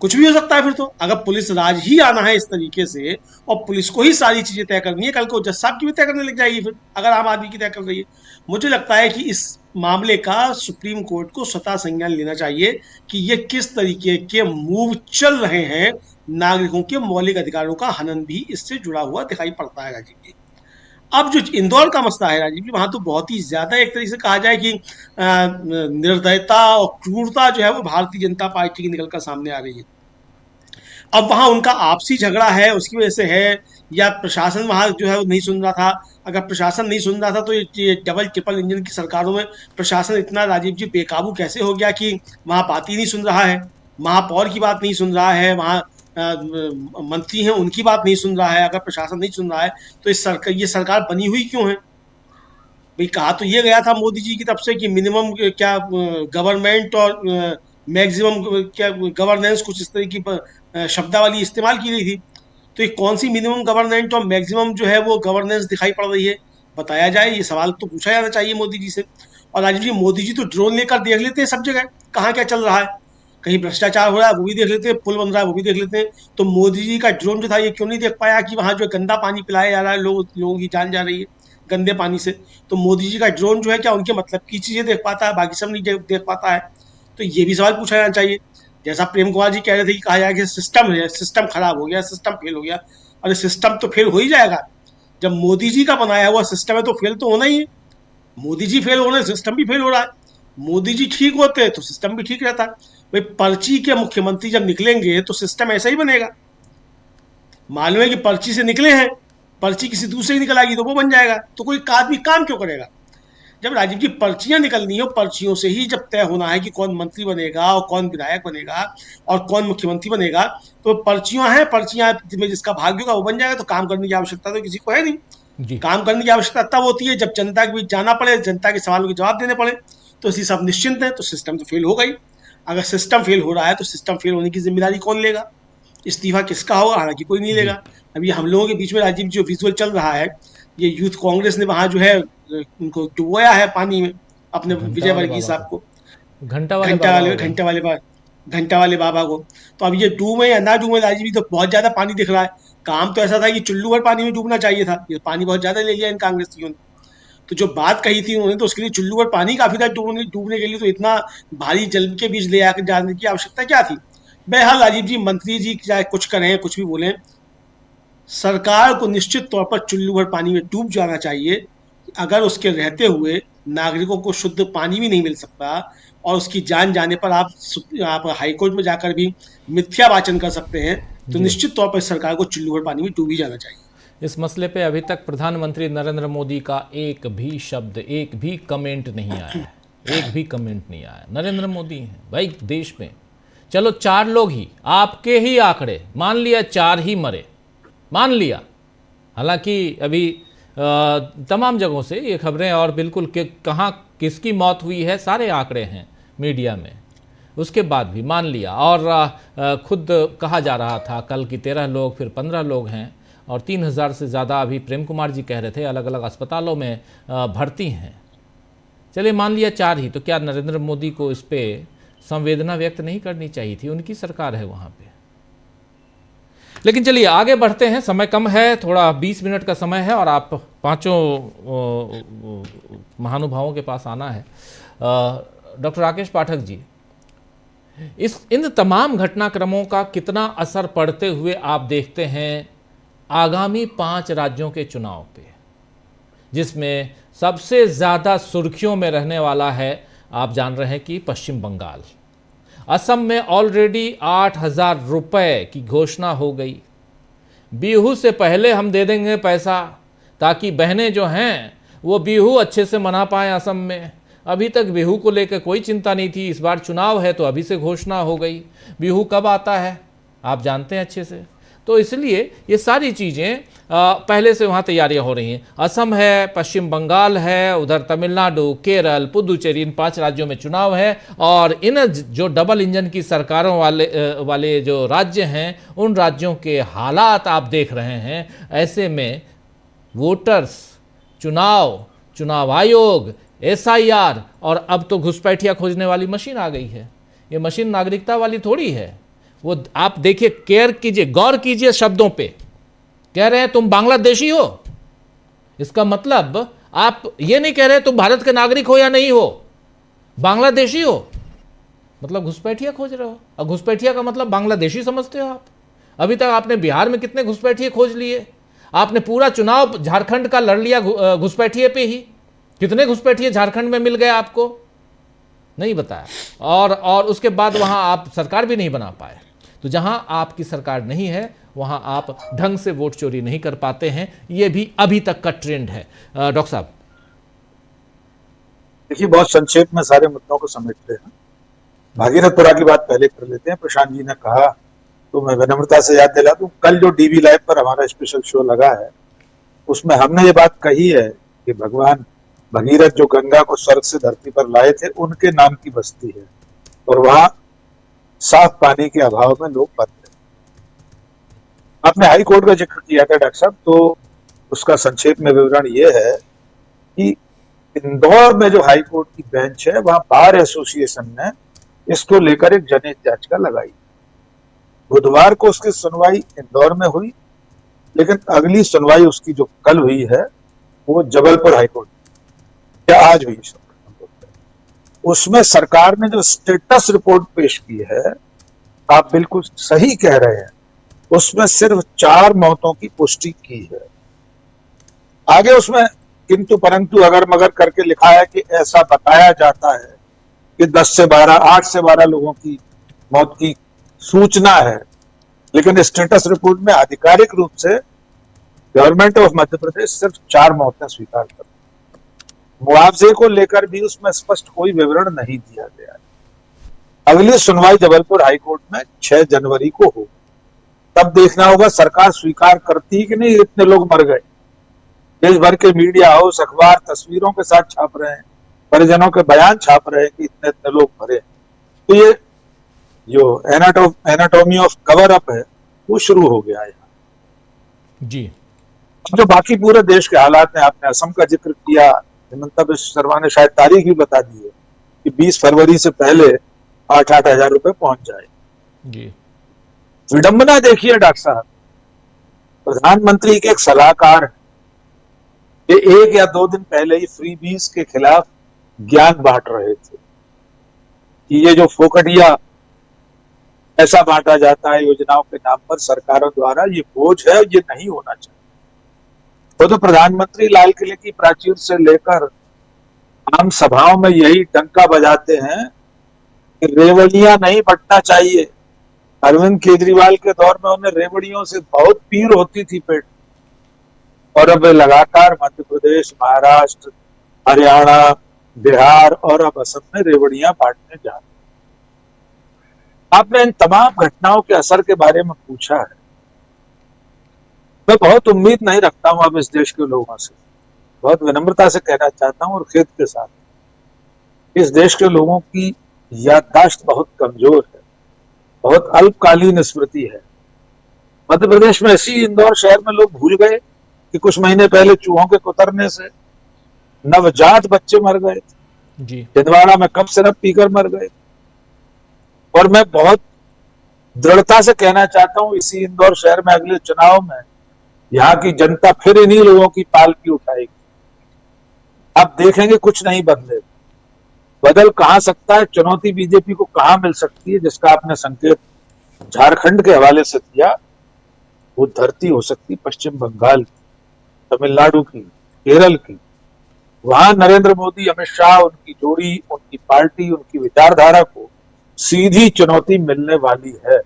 कुछ भी हो सकता है। फिर तो अगर पुलिस राज ही आना है इस तरीके से और पुलिस को ही सारी चीजें तय करनी है, कल को जज साहब की भी तय करने लग जाएगी फिर, अगर आम आदमी की तय कर रही है। मुझे लगता है कि इस मामले का सुप्रीम कोर्ट को स्वतः संज्ञान लेना चाहिए कि ये किस तरीके के मूव चल रहे हैं, नागरिकों के मौलिक अधिकारों का हनन भी इससे जुड़ा हुआ दिखाई पड़ता है राजीव जी। अब जो इंदौर का मसला है राजीव जी, वहां तो बहुत ही ज्यादा एक तरीके से कहा जाए कि निर्दयता और क्रूरता जो है वो भारतीय जनता पार्टी की निकलकर सामने आ रही है। अब वहां उनका आपसी झगड़ा है उसकी वजह से है या प्रशासन वहां जो है वो नहीं सुन रहा था? अगर प्रशासन नहीं सुन रहा था तो ये डबल ट्रिपल इंजन की सरकारों में प्रशासन इतना राजीव जी बेकाबू कैसे हो गया कि वहां बात ही नहीं सुन रहा है, महापौर की बात नहीं सुन रहा है, वहां मंत्री हैं उनकी बात नहीं सुन रहा है? अगर प्रशासन नहीं सुन रहा है तो ये सरकार बनी हुई क्यों है? भाई कहा तो ये गया था मोदी जी की तरफ से कि मिनिमम क्या गवर्नमेंट और मैक्सिमम क्या गवर्नेंस, कुछ इस तरह की शब्दावली इस्तेमाल की गई थी। तो ये कौन सी मिनिमम गवर्नेंस और मैक्सिमम जो है वो गवर्नेंस दिखाई पड़ रही है, बताया जाए। ये सवाल तो पूछा जाना चाहिए मोदी जी से। और राजीव जी मोदी जी तो ड्रोन लेकर देख लेते हैं सब जगह कहाँ क्या चल रहा है, कहीं भ्रष्टाचार हो रहा है वो भी देख लेते हैं, पुल बन रहा है वो भी देख लेते हैं। तो मोदी जी का ड्रोन जो था ये क्यों नहीं देख पाया कि वहाँ जो गंदा पानी पिलाया जा रहा है, लोगों की जान जा रही है गंदे पानी से? तो मोदी जी का ड्रोन जो है क्या उनके मतलब की चीजें देख पाता है, बाकी सब नहीं देख पाता है? तो ये भी सवाल पूछा जाना चाहिए। जैसा प्रेम कुमार जी कह रहे थे कि कहा जाए कि सिस्टम खराब हो गया, सिस्टम फेल हो गया। अरे सिस्टम तो फेल हो ही जाएगा, जब मोदी जी का बनाया हुआ सिस्टम है तो फेल तो होना ही है। मोदी जी फेल हो रहे हैं, सिस्टम भी फेल हो रहा है। मोदी जी ठीक होते हैं तो सिस्टम भी ठीक रहता है। भाई पर्ची के मुख्यमंत्री जब निकलेंगे तो सिस्टम ऐसा ही बनेगा। मालूम है कि पर्ची से निकले हैं, पर्ची किसी दूसरे ही निकल आएगी तो वो बन जाएगा। तो कोई आदमी काम क्यों करेगा? जब राजीव जी पर्चियां निकलनी हो, पर्चियों से ही जब तय होना है कि कौन मंत्री बनेगा और कौन विधायक बनेगा और कौन मुख्यमंत्री बनेगा, तो पर्चियां हैं, पर्चियां में जिसका भाग्य होगा वो बन जाएगा। तो काम करने की आवश्यकता तो किसी को है नहीं। काम करने की आवश्यकता तब होती है जब जनता के बीच जाना पड़े, जनता के सवालों के जवाब देने पड़े। तो इसी सब निश्चिंत है तो सिस्टम तो फेल हो गई। अगर सिस्टम फेल हो रहा है तो सिस्टम फेल होने की जिम्मेदारी कौन लेगा? इस्तीफा किसका होगा? हालांकि कोई नहीं लेगा। अभी हम लोगों के बीच में राजीव जो विजुअल चल रहा है, ये यूथ कांग्रेस ने वहां जो है उनको डुबोया है पानी में, अपने विजय वर्गीय साहब को, घंटा वाले बाबा को। तो अब ये डूबे या ना डूबे राजीव जी, तो बहुत ज्यादा पानी दिख रहा है। काम तो ऐसा था कि चुल्लू भर पानी में डूबना चाहिए था, ये पानी बहुत ज्यादा ले लिया इन कांग्रेसियों ने। तो जो बात कही थी उन्होंने तो उसके लिए चुल्लू भर पानी काफी था डूबने के लिए, तो इतना भारी जल के बीच ले आकर जाने की आवश्यकता क्या थी? बहरहाल राजीव जी, मंत्री जी चाहे कुछ करें कुछ भी बोलें, सरकार को निश्चित तौर पर चुल्लू भर पानी में डूब जाना चाहिए। अगर उसके रहते हुए नागरिकों को शुद्ध पानी भी नहीं मिल सकता और उसकी जान जाने पर आप हाईकोर्ट में जाकर भी मिथ्या वाचन कर सकते हैं, तो निश्चित तौर पर सरकार को चुल्लू भर पानी में डूब ही जाना चाहिए। इस मसले पे अभी तक प्रधानमंत्री नरेंद्र मोदी का एक भी शब्द, एक भी कमेंट नहीं आया है, एक भी कमेंट नहीं आया। नरेंद्र मोदी हैं भाई देश में, चलो 4 लोग ही, आपके ही आंकड़े, मान लिया 4 ही मरे, मान लिया। हालांकि अभी तमाम जगहों से ये खबरें और बिल्कुल कहाँ किसकी मौत हुई है सारे आंकड़े हैं मीडिया में, उसके बाद भी मान लिया। और खुद कहा जा रहा था कल की 13 लोग, फिर 15 लोग हैं और 3000 से ज़्यादा अभी प्रेम कुमार जी कह रहे थे अलग अलग अस्पतालों में भर्ती हैं। चलिए मान लिया 4 ही, तो क्या नरेंद्र मोदी को इस पर संवेदना व्यक्त नहीं करनी चाहिए थी? उनकी सरकार है वहाँ पे। लेकिन चलिए आगे बढ़ते हैं, समय कम है, थोड़ा 20 मिनट का समय है और आप पांचों महानुभावों के पास आना है। डॉक्टर राकेश पाठक जी, इन तमाम घटनाक्रमों का कितना असर पड़ते हुए आप देखते हैं आगामी 5 राज्यों के चुनाव पे, जिसमें सबसे ज़्यादा सुर्खियों में रहने वाला है, आप जान रहे हैं कि पश्चिम बंगाल। असम में ऑलरेडी 8,000 रुपये की घोषणा हो गई। बिहू से पहले हम दे देंगे पैसा ताकि बहनें जो हैं वो बिहू अच्छे से मना पाएँ असम में। अभी तक बिहू को लेकर कोई चिंता नहीं थी, इस बार चुनाव है तो अभी से घोषणा हो गई। बिहू कब आता है आप जानते हैं अच्छे से। तो इसलिए ये सारी चीज़ें पहले से वहाँ तैयारियां हो रही हैं। असम है, पश्चिम बंगाल है, उधर तमिलनाडु, केरल, पुदुचेरी, इन 5 राज्यों में चुनाव है। और इन जो डबल इंजन की सरकारों वाले जो राज्य हैं, उन राज्यों के हालात आप देख रहे हैं। ऐसे में वोटर्स, चुनाव आयोग, SIR और अब तो घुसपैठिया खोजने वाली मशीन आ गई है। ये मशीन नागरिकता वाली थोड़ी है। वो आप देखिए, केयर कीजिए, गौर कीजिए शब्दों पे। कह रहे हैं तुम बांग्लादेशी हो, इसका मतलब आप ये नहीं कह रहे तुम भारत के नागरिक हो या नहीं हो, बांग्लादेशी हो, मतलब घुसपैठिया खोज रहे हो। और घुसपैठिया का मतलब बांग्लादेशी समझते हो आप। अभी तक आपने बिहार में कितने घुसपैठिए खोज लिए? आपने पूरा चुनाव झारखंड का लड़ लिया घुसपैठिए पे ही। कितने घुसपैठिए झारखंड में मिल गए आपको? नहीं बताया। और उसके बाद वहां आप सरकार भी नहीं बना पाए। तो जहां आपकी सरकार नहीं है वहां आप ढंग से वोट चोरी नहीं कर पाते हैं। ये भी अभी तक का ट्रेंड है। डॉक्टर साहब देखिए, बहुत संक्षेप में सारे मुद्दों को समेटते हैं। भागीरथपुरा की बात पहले कर लेते हैं। प्रशांत जी ने कहा तो मैं विनम्रता से याद दिला दूं, कल जो DV लाइव पर हमारा स्पेशल शो लगा है उसमें हमने ये बात कही है कि भगवान भगीरथ जो गंगा को स्वर्ग से धरती पर लाए थे, उनके नाम की बस्ती है और वहां साफ पानी के अभाव में लोग मर रहे। आपने हाई कोर्ट का जिक्र किया था डॉक्टर साहब, तो उसका संक्षेप में विवरण ये है कि इंदौर में जो हाई कोर्ट की बेंच है वहां बार एसोसिएशन ने इसको लेकर एक जनहित याचिका लगाई। बुधवार को उसकी सुनवाई इंदौर में हुई, लेकिन अगली सुनवाई उसकी जो कल हुई है वो जबलपुर हाईकोर्ट या आज हुई। उसमें सरकार ने जो स्टेटस रिपोर्ट पेश की है, आप बिल्कुल सही कह रहे हैं, उसमें सिर्फ 4 मौतों की पुष्टि की है। आगे उसमें किंतु परंतु अगर मगर करके लिखा है कि ऐसा बताया जाता है कि 8 से 12 लोगों की मौत की सूचना है, लेकिन स्टेटस रिपोर्ट में आधिकारिक रूप से गवर्नमेंट ऑफ मध्य प्रदेश सिर्फ 4 मौतें स्वीकार कर। मुआवजे को लेकर भी उसमें स्पष्ट कोई विवरण नहीं दिया गया है। अगली सुनवाई जबलपुर हाईकोर्ट में 6 जनवरी को हो, तब देखना होगा सरकार स्वीकार करती कि नहीं इतने लोग मर गए। देश भर के मीडिया हाउस, अखबार तस्वीरों के साथ छाप रहे हैं, परिजनों के बयान छाप रहे हैं कि इतने इतने लोग मरे। तो ये जो एनाटॉमी ऑफ कवर अप है वो शुरू हो गया है जी। जो बाकी पूरे देश के हालात हैं, आपने असम का जिक्र किया, हेमंता बिश्व शर्मा ने शायद तारीख भी बता दी है कि 20 फरवरी से पहले 8-8 हजार रुपए पहुंच जाए जी। विडंबना देखिए डॉक्टर साहब, प्रधानमंत्री के एक सलाहकार ये 1 या 2 दिन पहले ही फ्रीबीज के खिलाफ ज्ञान बांट रहे थे कि ये जो फोकटिया ऐसा बांटा जाता है योजनाओं के नाम पर सरकारों द्वारा, ये बोझ है, ये नहीं होना चाहिए। तो प्रधानमंत्री लाल किले की प्राचीर से लेकर आम सभाओं में यही डंका बजाते हैं कि रेवड़ियां नहीं बंटना चाहिए। अरविंद केजरीवाल के दौर में उन्हें रेवड़ियों से बहुत पीड़ होती थी पेट, और अब लगातार मध्य प्रदेश, महाराष्ट्र, हरियाणा, बिहार और अब असम में रेवड़ियां बांटने जा रहे। आपने इन तमाम घटनाओं के असर के बारे में पूछा है। मैं बहुत उम्मीद नहीं रखता हूं अब इस देश के लोगों से, बहुत विनम्रता से कहना चाहता हूं और खेद के साथ, इस देश के लोगों की याददाश्त बहुत कमजोर है, बहुत अल्पकालीन स्मृति है। मध्य प्रदेश में ऐसी इंदौर शहर में लोग भूल गए कि कुछ महीने पहले चूहों के कुतरने से नवजात बच्चे मर गए थे जी। छिंदवाड़ा में कफ सिरप पीकर मर गए। और मैं बहुत दृढ़ता से कहना चाहता हूं, इसी इंदौर शहर में अगले चुनाव में यहाँ की जनता फिर इन्हीं लोगों की पालकी उठाएगी। आप देखेंगे कुछ नहीं बदले। बदल कहां सकता है, चुनौती बीजेपी को कहां मिल सकती है, जिसका आपने संकेत झारखंड के हवाले से दिया, वो धरती हो सकती पश्चिम बंगाल की, तमिलनाडु की, केरल की। वहां नरेंद्र मोदी, अमित शाह, उनकी जोड़ी, उनकी पार्टी, उनकी विचारधारा को सीधी चुनौती मिलने वाली है।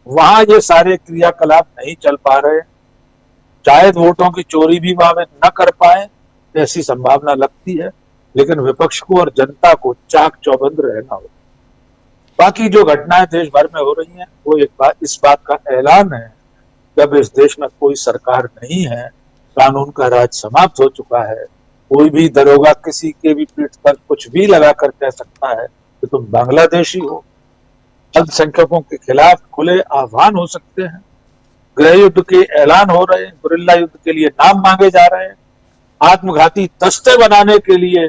वहां ये सारे क्रियाकलाप नहीं चल पा रहे, शायद वोटों की चोरी भी वहां में न कर पाए, ऐसी संभावना लगती है। लेकिन विपक्ष को और जनता को चाक चौबंद रहना होगा। बाकी जो घटनाएं देश भर में हो रही हैं, वो इस बात का ऐलान है कि अब इस देश में कोई सरकार नहीं है, कानून का राज समाप्त हो चुका है। कोई भी दरोगा किसी के भी पीठ पर कुछ भी लगा कर कह सकता है कि तुम बांग्लादेशी हो। अल्पसंख्यकों के खिलाफ खुले आह्वान हो सकते हैं, गृह युद्ध के ऐलान हो रहे हैं, गुरिल्ला युद्ध के लिए नाम मांगे जा रहे हैं, आत्मघाती दस्ते बनाने के लिए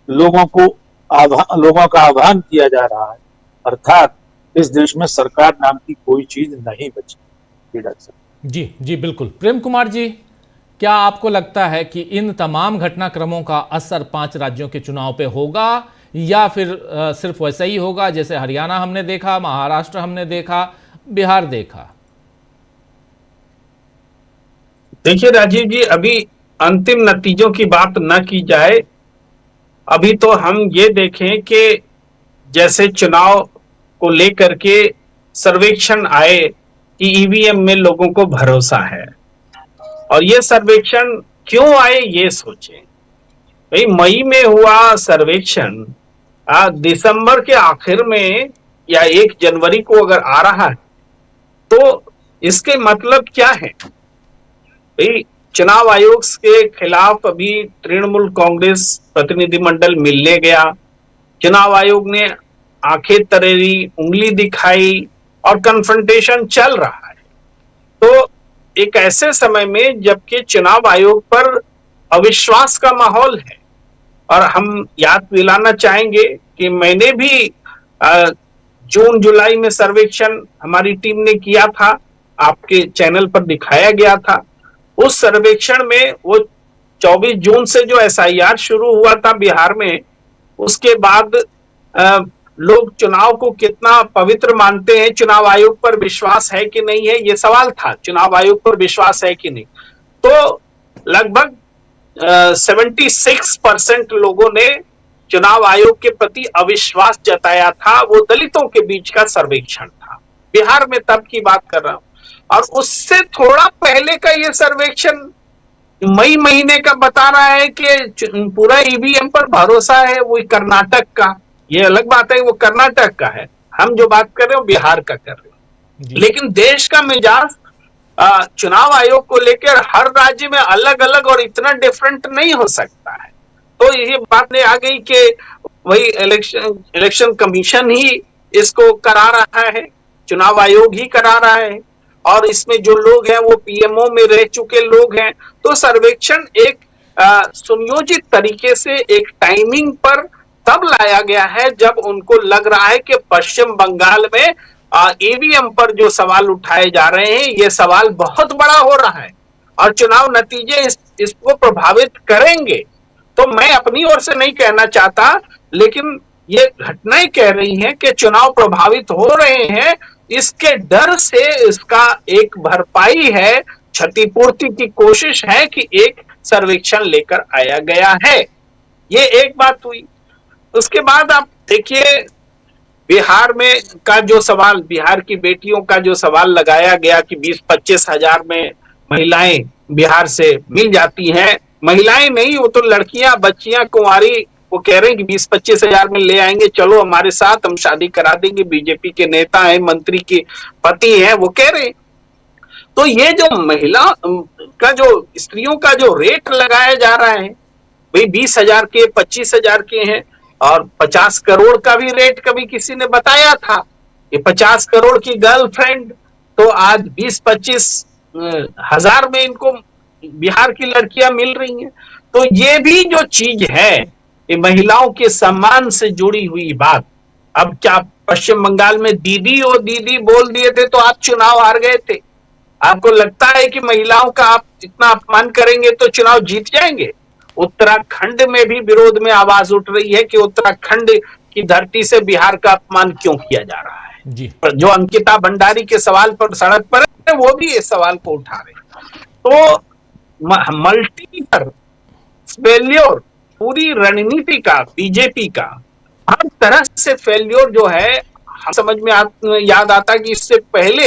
लोगों का आह्वान किया जा रहा है। अर्थात इस देश में सरकार नाम की कोई चीज नहीं बची। जी बिल्कुल। प्रेम कुमार जी, क्या आपको लगता है कि इन तमाम घटनाक्रमों का असर 5 राज्यों के चुनाव पे होगा, या फिर सिर्फ वैसा ही होगा जैसे हरियाणा हमने देखा, महाराष्ट्र हमने देखा, बिहार देखा? देखिए राजीव जी, अभी अंतिम नतीजों की बात न की जाए। अभी तो हम ये देखें कि जैसे चुनाव को लेकर के सर्वेक्षण आए कि ईवीएम में लोगों को भरोसा है, और ये सर्वेक्षण क्यों आए ये सोचें। भाई मई में हुआ सर्वेक्षण, दिसंबर के आखिर में या 1 जनवरी को अगर आ रहा है तो इसके मतलब क्या है? भाई चुनाव आयोग के खिलाफ अभी तृणमूल कांग्रेस प्रतिनिधिमंडल मिलने गया, चुनाव आयोग ने आंखें तरेरी, उंगली दिखाई और कन्फ्रंटेशन चल रहा है। तो एक ऐसे समय में जबकि चुनाव आयोग पर अविश्वास का माहौल है, और हम याद दिलाना चाहेंगे कि मैंने भी जून जुलाई में सर्वेक्षण हमारी टीम ने किया था, आपके चैनल पर दिखाया गया था। उस सर्वेक्षण में वो 24 जून से जो एसआईआर शुरू हुआ था बिहार में, उसके बाद लोग चुनाव को कितना पवित्र मानते हैं, चुनाव आयोग पर विश्वास है कि नहीं है, ये सवाल था। चुनाव आयोग पर विश्वास है कि नहीं, तो लगभग 76% लोगों ने चुनाव आयोग के प्रति अविश्वास जताया था। वो दलितों के बीच का सर्वेक्षण था, बिहार में तब की बात कर रहा हूं। और उससे थोड़ा पहले का ये सर्वेक्षण मई महीने का बता रहा है कि पूरा ईवीएम पर भरोसा है, वो कर्नाटक का। ये अलग बात है, वो कर्नाटक का है, हम जो बात कर रहे हो बिहार का कर रहे हो। लेकिन देश का मिजाज चुनाव आयोग को लेकर हर राज्य में अलग अलग और इतना डिफरेंट नहीं हो सकता है। तो ये बात आ गई कि वही इलेक्शन कमीशन ही इसको करा रहा है, चुनाव आयोग ही करा रहा है, और इसमें जो लोग हैं वो पीएमओ में रह चुके लोग हैं। तो सर्वेक्षण एक सुनियोजित तरीके से एक टाइमिंग पर तब लाया गया है जब उनको लग रहा है कि पश्चिम बंगाल में ईवीएम पर जो सवाल उठाए जा रहे हैं, ये सवाल बहुत बड़ा हो रहा है और चुनाव नतीजे इसको प्रभावित करेंगे। तो मैं अपनी ओर से नहीं कहना चाहता, लेकिन ये घटनाएं कह रही हैं कि चुनाव प्रभावित हो रहे हैं। इसके डर से इसका एक भरपाई है, क्षतिपूर्ति की कोशिश है कि एक सर्वेक्षण लेकर आया गया है। ये एक बात हुई। उसके बाद आप देखिए बिहार में का जो सवाल, बिहार की बेटियों का जो सवाल लगाया गया कि 20-25 हजार में महिलाएं बिहार से मिल जाती हैं। महिलाएं नहीं, वो तो लड़कियां, बच्चियां, कुंवारी, वो कह रहे हैं कि 20-25 हजार में ले आएंगे, चलो हमारे साथ, हम शादी करा देंगे। बीजेपी के नेता हैं, मंत्री के पति हैं, वो कह रहे हैं। तो ये जो महिला का जो स्त्रियों का जो रेट लगाया जा रहा है, भाई 20 हजार के, 25 हजार के हैं, और 50 करोड़ का भी रेट कभी किसी ने बताया था। ये 50 करोड़ की गर्लफ्रेंड तो आज 20-25 हजार में इनको बिहार की लड़कियां मिल रही हैं। तो ये भी जो चीज है, ये महिलाओं के सम्मान से जुड़ी हुई बात। अब क्या पश्चिम बंगाल में दीदी और दीदी बोल दिए थे तो आप चुनाव हार गए थे? आपको लगता है कि महिलाओं का आप इतना अपमान करेंगे तो चुनाव जीत जाएंगे? उत्तराखंड में भी विरोध में आवाज उठ रही है कि उत्तराखंड की धरती से बिहार का अपमान क्यों किया जा रहा है। जी। जो अंकिता भंडारी के सवाल पर सड़क पर है, वो भी इस सवाल को उठा रहे हैं। तो मल्टीपल फेल्योर, पूरी रणनीति का, बीजेपी का हर तरह से फेल्योर जो है, समझ में याद आता कि इससे पहले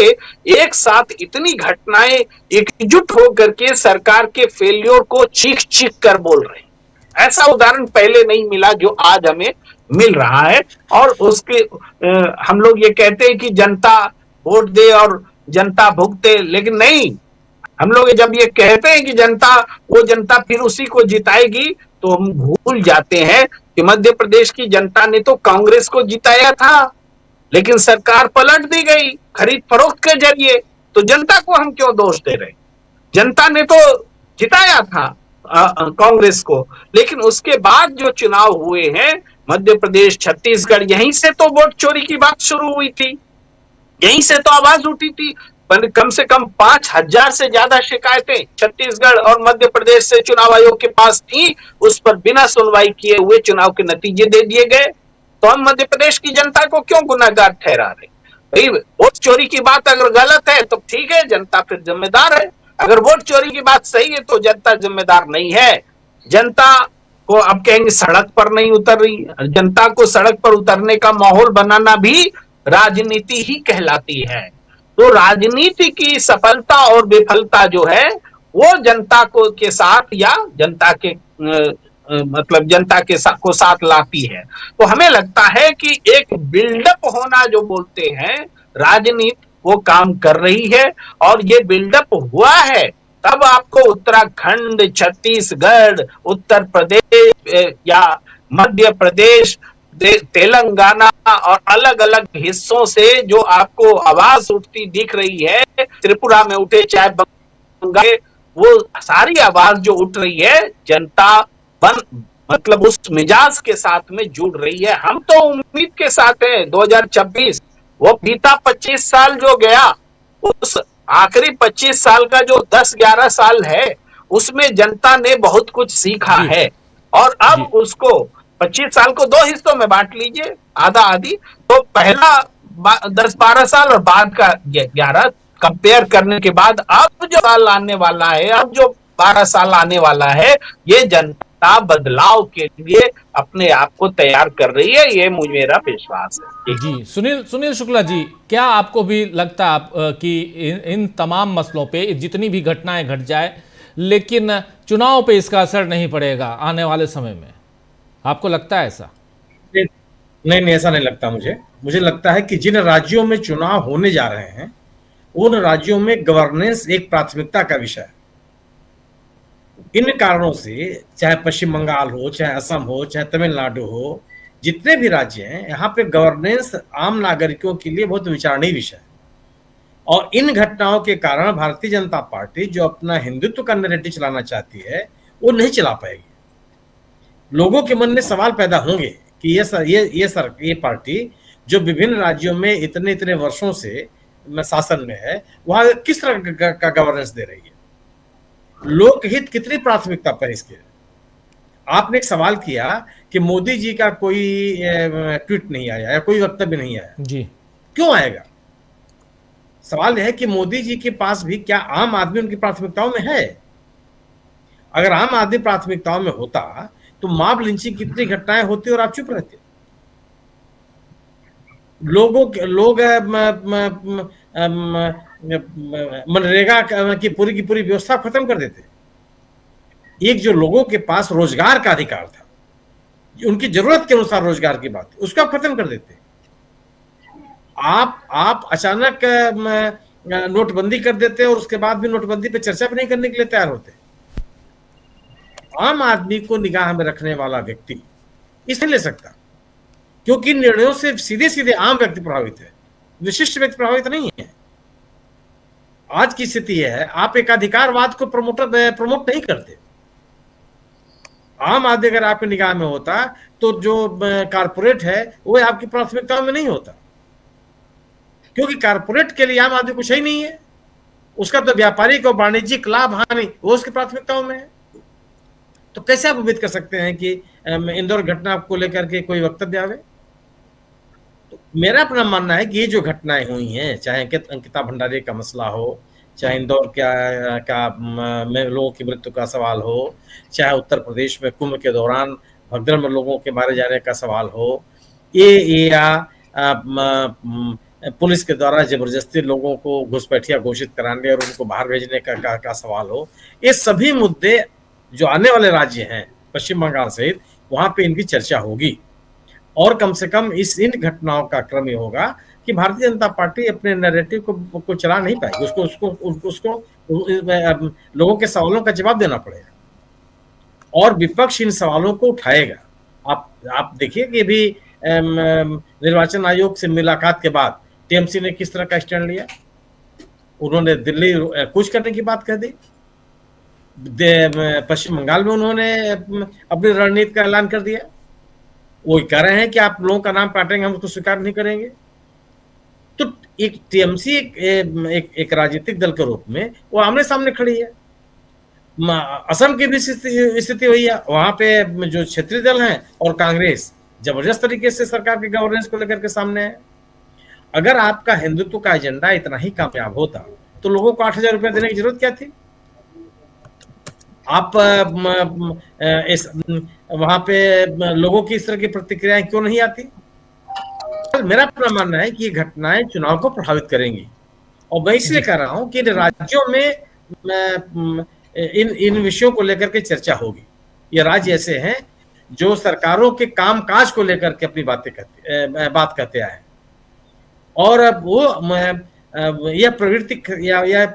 एक साथ इतनी घटनाएं एकजुट होकर के सरकार के फेल्योर को चीख चीख कर बोल रहे हैं। ऐसा उदाहरण पहले नहीं मिला जो आज हमें मिल रहा है। और उसके हम लोग ये कहते हैं कि जनता वोट दे और जनता भुगते, लेकिन नहीं, हम लोग जब ये कहते हैं कि वो जनता फिर उसी को जिताएगी, तो हम भूल जाते हैं कि मध्य प्रदेश की जनता ने तो कांग्रेस को जिताया था, लेकिन सरकार पलट दी गई खरीद फरोख्त के जरिए। तो जनता को हम क्यों दोष दे रहे? जनता ने तो जिताया था कांग्रेस को, लेकिन उसके बाद जो चुनाव हुए हैं मध्य प्रदेश, छत्तीसगढ़, यहीं से तो वोट चोरी की बात शुरू हुई थी, यहीं से तो आवाज उठी थी। कम से कम 5000 से ज्यादा शिकायतें छत्तीसगढ़ और मध्य प्रदेश से चुनाव आयोग के पास थी, उस पर बिना सुनवाई किए हुए चुनाव के नतीजे दे दिए गए। तो हम मध्य प्रदेश की जनता को क्यों गुनाहगार ठहरा रहे? भाई वोट चोरी की बात अगर गलत है तो ठीक है, जनता फिर जिम्मेदार है। अगर वोट चोरी की बात सही है तो जनता जिम्मेदार नहीं है। जनता को अब कहेंगे सड़क पर नहीं उतर रही, जनता को सड़क पर उतरने का माहौल बनाना भी राजनीति ही कहलाती है। तो राजनीति की सफलता और विफलता जो है वो जनता को के साथ या जनता के मतलब जनता के को साथ लाती है। तो हमें लगता है कि एक बिल्डअप होना जो बोलते हैं राजनीति, वो काम कर रही है और ये बिल्डअप हुआ है। तब आपको उत्तराखंड, छत्तीसगढ़, उत्तर प्रदेश या मध्य प्रदेश, तेलंगाना और अलग अलग हिस्सों से जो आपको आवाज उठती दिख रही है, त्रिपुरा में उठे चाहे बंगाल, वो सारी आवाज जो उठ रही है जनता मतलब उस मिजाज के साथ में जुड़ रही है। हम तो उम्मीद के साथ हैं 2026, वो बीता 25 साल जो गया, उस आखिरी 25 साल का जो 10-11 साल है उसमें जनता ने बहुत कुछ सीखा है। और अब उसको 25 साल को 2 हिस्सों में बांट लीजिए, आधा आधी। तो पहला 10-12 साल और बाद का 11 कंपेयर करने के बाद अब जो साल आने वाला है, अब जो 12 साल आने वाला है, ये जनता बदलाव के लिए अपने आप को तैयार कर रही है, ये मेरा विश्वास है। जी सुनील शुक्ला जी, क्या आपको भी लगता है कि इन तमाम मसलों पे जितनी भी घटनाएं घट जाए, लेकिन चुनाव पे इसका असर नहीं पड़ेगा आने वाले समय में? आपको लगता है ऐसा? नहीं, ऐसा नहीं लगता मुझे लगता है कि जिन राज्यों में चुनाव होने जा रहे हैं उन राज्यों में गवर्नेंस एक प्राथमिकता का विषय है। इन कारणों से चाहे पश्चिम बंगाल हो, चाहे असम हो, चाहे तमिलनाडु हो, जितने भी राज्य हैं, यहाँ पे गवर्नेंस आम नागरिकों के लिए बहुत विचारणीय विषय है। और इन घटनाओं के कारण भारतीय जनता पार्टी जो अपना हिंदुत्व का नैरेटिव चलाना चाहती है वो नहीं चला पाएगी। लोगों के मन में सवाल पैदा होंगे कि ये पार्टी जो विभिन्न राज्यों में इतने वर्षों से शासन में है, वहां किस तरह का गवर्नेंस दे रही है, लोकहित कितनी प्राथमिकता पर इसके। आपने एक सवाल किया कि मोदी जी का कोई ट्वीट नहीं आया या कोई वक्तव्य नहीं आया जी, क्यों आएगा? सवाल यह है कि मोदी जी के पास भी क्या आम आदमी उनकी प्राथमिकताओं में है? अगर आम आदमी प्राथमिकताओं में होता तो मॉब लिंचिंग कितनी घटनाएं होती और आप चुप रहते। लोग मनरेगा की पूरी व्यवस्था खत्म कर देते। एक जो लोगों के पास रोजगार का अधिकार था, उनकी जरूरत के अनुसार रोजगार की बात, उसको आप खत्म कर देते। आप अचानक नोटबंदी कर देते और उसके बाद भी नोटबंदी पे चर्चा भी नहीं करने के लिए तैयार होते। आम आदमी को निगाह में रखने वाला व्यक्ति इसलिए ले सकता क्योंकि निर्णयों से सीधे आम व्यक्ति प्रभावित है, विशिष्ट व्यक्ति प्रभावित नहीं है। आज की स्थिति है, आप एक अधिकारवाद को प्रमोट नहीं करते। आम आदमी अगर आपकी निगाह में होता तो जो कारपोरेट है वो आपकी प्राथमिकताओं में नहीं होता, क्योंकि कारपोरेट के लिए आम आदमी कुछ ही नहीं है। उसका तो व्यापारिक और वाणिज्यिक लाभ हानि वो उसकी प्राथमिकताओं में है। तो कैसे आप उम्मीद कर सकते हैं कि इंदौर घटना को लेकर के कोई वक्तव्य आवे? तो मेरा अपना मानना है कि ये जो घटनाएं हुई हैं, चाहे अंकिता भंडारी का मसला हो, चाहे इंदौर में लोगों की मृत्यु का सवाल हो, चाहे उत्तर प्रदेश में कुंभ के दौरान भगदड़ में लोगों के मारे जाने का सवाल हो, या पुलिस के द्वारा जबरदस्ती लोगों को घुसपैठिया घोषित कराने और उनको बाहर भेजने का सवाल हो, ये सभी मुद्दे जो आने वाले राज्य हैं पश्चिम बंगाल सहित, वहां पे इनकी चर्चा होगी। और कम से कम इन घटनाओं का क्रम ये होगा कि भारतीय जनता पार्टी अपने नैरेटिव को चला नहीं पाएगी, उसको लोगों के सवालों का जवाब देना पड़ेगा और विपक्ष इन सवालों को उठाएगा। आप देखिए कि अभी निर्वाचन आयोग से मुलाकात के बाद टीएमसी ने किस तरह का स्टैंड लिया। उन्होंने दिल्ली कूच करने की बात कह दी, पश्चिम बंगाल में उन्होंने अपनी रणनीति का ऐलान कर दिया। वो कह रहे हैं कि आप लोगों का नाम काटेंगे, हम उसको स्वीकार नहीं करेंगे। तो एक टीएमसी एक राजनीतिक दल के रूप में वो आमने सामने खड़ी है। असम की भी स्थिति हुई है, वहां पे जो क्षेत्रीय दल हैं और कांग्रेस जबरदस्त तरीके से सरकार के गवर्नेंस को लेकर के सामने है। अगर आपका हिंदुत्व का एजेंडा इतना ही कामयाब होता तो लोगों को 8,000 रुपया देने की जरूरत क्या थी? आप वहां पे लोगों की इस तरह की प्रतिक्रियाएं क्यों नहीं आती? मेरा अपना मानना है कि ये घटनाएं चुनाव को प्रभावित करेंगी और मैं इसलिए कह रहा हूं कि राज्यों में इन विषयों को लेकर के चर्चा होगी। ये राज्य ऐसे हैं जो सरकारों के कामकाज को लेकर के अपनी बात कहते आए और अब वो यह प्रवृत्ति या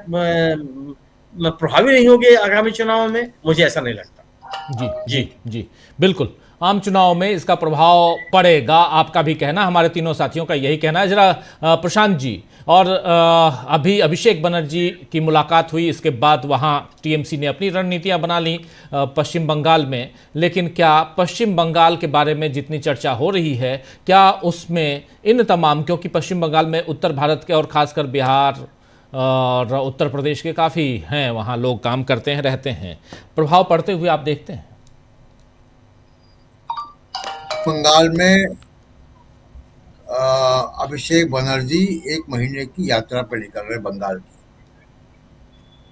प्रभावी नहीं होगी आगामी चुनाव में, मुझे ऐसा नहीं लगता। जी जी जी बिल्कुल, आम चुनाव में इसका प्रभाव पड़ेगा, आपका भी कहना, हमारे तीनों साथियों का यही कहना है। जरा प्रशांत जी, और अभी अभिषेक बनर्जी की मुलाकात हुई, इसके बाद वहाँ टीएमसी ने अपनी रणनीतियाँ बना ली पश्चिम बंगाल में, लेकिन क्या पश्चिम बंगाल के बारे में जितनी चर्चा हो रही है, क्या उसमें इन तमाम, क्योंकि पश्चिम बंगाल में उत्तर भारत के और ख़ासकर बिहार और उत्तर प्रदेश के काफ़ी हैं, वहाँ लोग काम करते हैं, रहते हैं, प्रभाव पड़ते हुए आप देखते हैं? बंगाल में अभिषेक बनर्जी 1 महीने की यात्रा पर निकल रहे बंगाल की,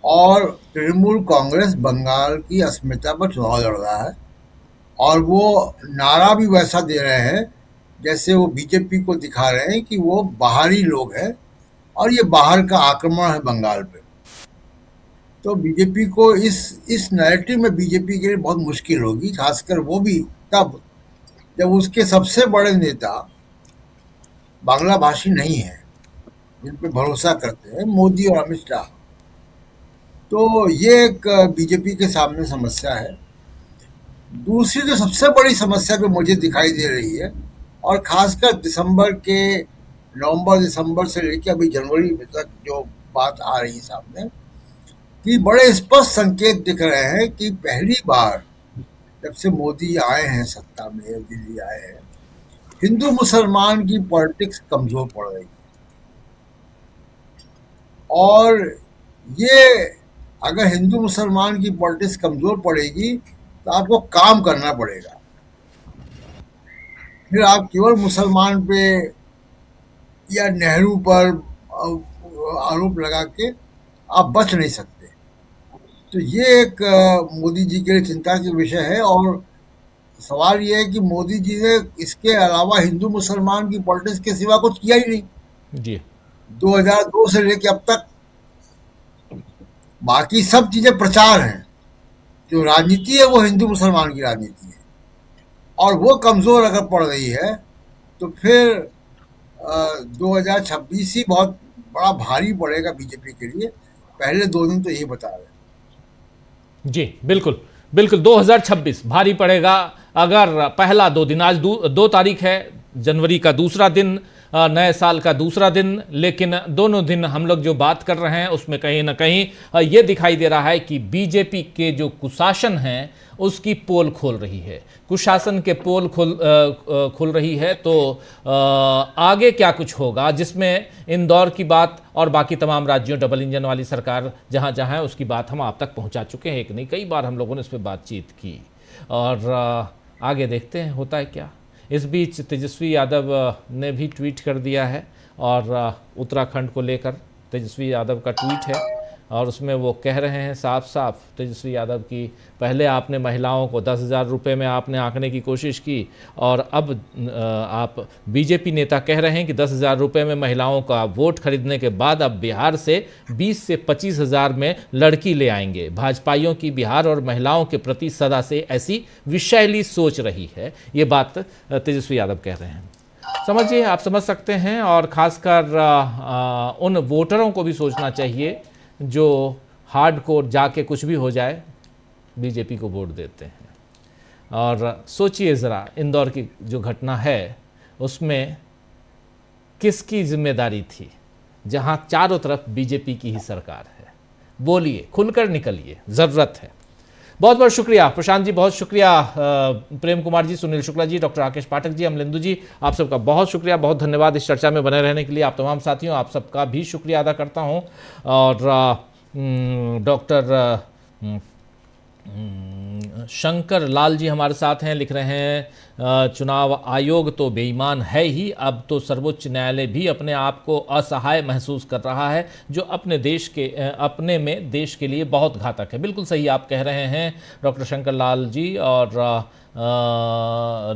और तृणमूल कांग्रेस बंगाल की अस्मिता पर चुनाव लड़ रहा है और वो नारा भी वैसा दे रहे हैं जैसे वो बीजेपी को दिखा रहे हैं कि वो बाहरी लोग हैं और ये बाहर का आक्रमण है बंगाल पे। तो बीजेपी को इस नैरेटिव में बीजेपी के लिए बहुत मुश्किल होगी, खासकर वो भी तब जब उसके सबसे बड़े नेता बांग्ला भाषी नहीं है, जिन पे भरोसा करते हैं मोदी और अमित शाह। तो ये एक बीजेपी के सामने समस्या है। दूसरी जो सबसे बड़ी समस्या जो मुझे दिखाई दे रही है, और खासकर नवंबर दिसंबर से लेकर अभी जनवरी तक जो बात आ रही है सामने, कि बड़े स्पष्ट संकेत दिख रहे हैं कि पहली बार जब से मोदी आए हैं सत्ता में, दिल्ली आए हैं, हिंदू मुसलमान की पॉलिटिक्स कमजोर पड़ रही है। और ये अगर हिंदू मुसलमान की पॉलिटिक्स कमजोर पड़ेगी तो आपको काम करना पड़ेगा। फिर आप केवल मुसलमान पे या नेहरू पर आरोप लगा के आप बच नहीं सकते। तो ये एक मोदी जी के लिए चिंता की विषय है। और सवाल ये है कि मोदी जी ने इसके अलावा हिंदू मुसलमान की पॉलिटिक्स के सिवा कुछ किया ही नहीं जी। 2002 से लेकर अब तक बाकी सब चीजें प्रचार हैं। जो राजनीति है वो हिंदू मुसलमान की राजनीति है, और वो कमजोर अगर पड़ रही है तो फिर 2026 ही बहुत बड़ा भारी पड़ेगा बीजेपी के लिए। पहले 2 दिन तो यही बता रहे हैं। जी बिल्कुल बिल्कुल, 2026 भारी पड़ेगा। अगर पहला 2 दिन, आज 2 तारीख है, जनवरी का दूसरा दिन, नए साल का दूसरा दिन, लेकिन दोनों दिन हम लोग जो बात कर रहे हैं उसमें कहीं ना कहीं ये दिखाई दे रहा है कि बीजेपी के जो कुशासन है उसकी पोल खोल रही है, कुशासन के पोल खुल रही है। तो आगे क्या कुछ होगा, जिसमें इंदौर की बात और बाकी तमाम राज्यों, डबल इंजन वाली सरकार जहां जहां है उसकी बात हम आप तक पहुंचा चुके हैं, एक नहीं कई बार हम लोगों ने इस पर बातचीत की। और आगे देखते हैं होता है क्या। इस बीच तेजस्वी यादव ने भी ट्वीट कर दिया है और उत्तराखंड को लेकर तेजस्वी यादव का ट्वीट है और उसमें वो कह रहे हैं साफ साफ तेजस्वी यादव की, पहले आपने महिलाओं को 10,000 रुपये में आपने आंकने की कोशिश की और अब आप बीजेपी नेता कह रहे हैं कि 10,000 रुपये में महिलाओं का वोट खरीदने के बाद अब बिहार से 20 से 25,000 में लड़की ले आएंगे। भाजपाइयों की बिहार और महिलाओं के प्रति सदा से ऐसी विषैली सोच रही है। ये बात तेजस्वी यादव कह रहे हैं। समझिए, आप समझ सकते हैं और ख़ासकर उन वोटरों को भी सोचना चाहिए जो हार्डकोर जाके कुछ भी हो जाए बीजेपी को वोट देते हैं। और सोचिए ज़रा, इंदौर की जो घटना है उसमें किसकी जिम्मेदारी थी, जहां चारों तरफ बीजेपी की ही सरकार है। बोलिए, खुलकर निकलिए, ज़रूरत है। बहुत बहुत शुक्रिया प्रशांत जी, बहुत शुक्रिया प्रेम कुमार जी, सुनील शुक्ला जी, डॉक्टर राकेश पाठक जी, अमलेंदु जी, आप सबका बहुत शुक्रिया, बहुत धन्यवाद इस चर्चा में बने रहने के लिए। आप तमाम साथियों, आप सबका भी शुक्रिया अदा करता हूं। और डॉक्टर शंकर लाल जी हमारे साथ हैं, लिख रहे हैं चुनाव आयोग तो बेईमान है ही, अब तो सर्वोच्च न्यायालय भी अपने आप को असहाय महसूस कर रहा है, जो अपने में देश के लिए बहुत घातक है। बिल्कुल सही आप कह रहे हैं डॉक्टर शंकर लाल जी। और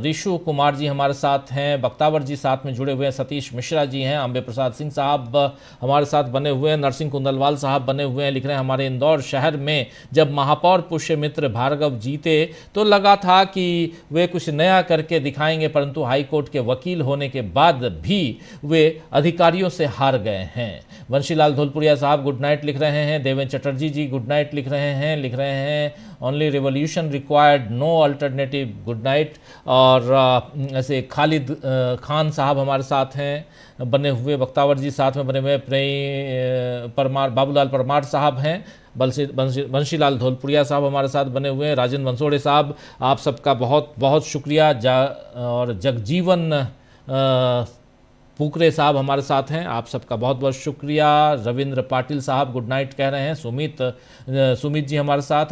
ऋषु कुमार जी हमारे साथ हैं, बख्तावर जी साथ में जुड़े हुए हैं, सतीश मिश्रा जी हैं, अंबे प्रसाद सिंह साहब हमारे साथ बने हुए हैं, नरसिंह कुंदलवाल साहब बने हुए हैं, लिख रहे हैं हमारे इंदौर शहर में जब महापौर पुष्यमित्र भार्गव जीते तो लगा था कि वे कुछ नया करके दिखाएंगे, परंतु हाईकोर्ट के वकील होने के बाद भी वे अधिकारियों से हार गए हैं। वंशीलाल धोलपुरिया साहब गुड नाइट लिख रहे हैं, देवेंद्र चटर्जी जी गुड नाइट लिख रहे हैं only revolution required no alternative good night. और ऐसे खालिद खान साहब हमारे साथ हैं बने हुए, बख्तावर जी साथ में बने हुए, परमार बाबूलाल परमार साहब हैं, बंशीलाल धोलपुरिया साहब हमारे साथ बने हुए हैं, राजेंद्र वंसोड़े साहब, आप सबका बहुत बहुत शुक्रिया। और जगजीवन पुकरे साहब हमारे साथ हैं, आप सबका बहुत बहुत शुक्रिया। रविंद्र पाटिल साहब गुड नाइट कह रहे हैं, सुमित जी हमारे साथ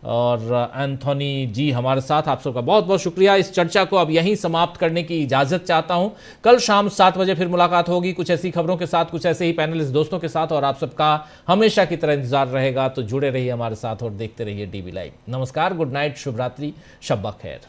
और एंथोनी जी हमारे साथ, आप सबका बहुत बहुत शुक्रिया। इस चर्चा को अब यहीं समाप्त करने की इजाज़त चाहता हूं। कल शाम 7 बजे फिर मुलाकात होगी कुछ ऐसी खबरों के साथ, कुछ ऐसे ही पैनलिस्ट दोस्तों के साथ, और आप सबका हमेशा की तरह इंतजार रहेगा। तो जुड़े रहिए हमारे साथ और देखते रहिए DB लाइव। नमस्कार, गुड नाइट, शुभ रात्रि, शब्बा खैर।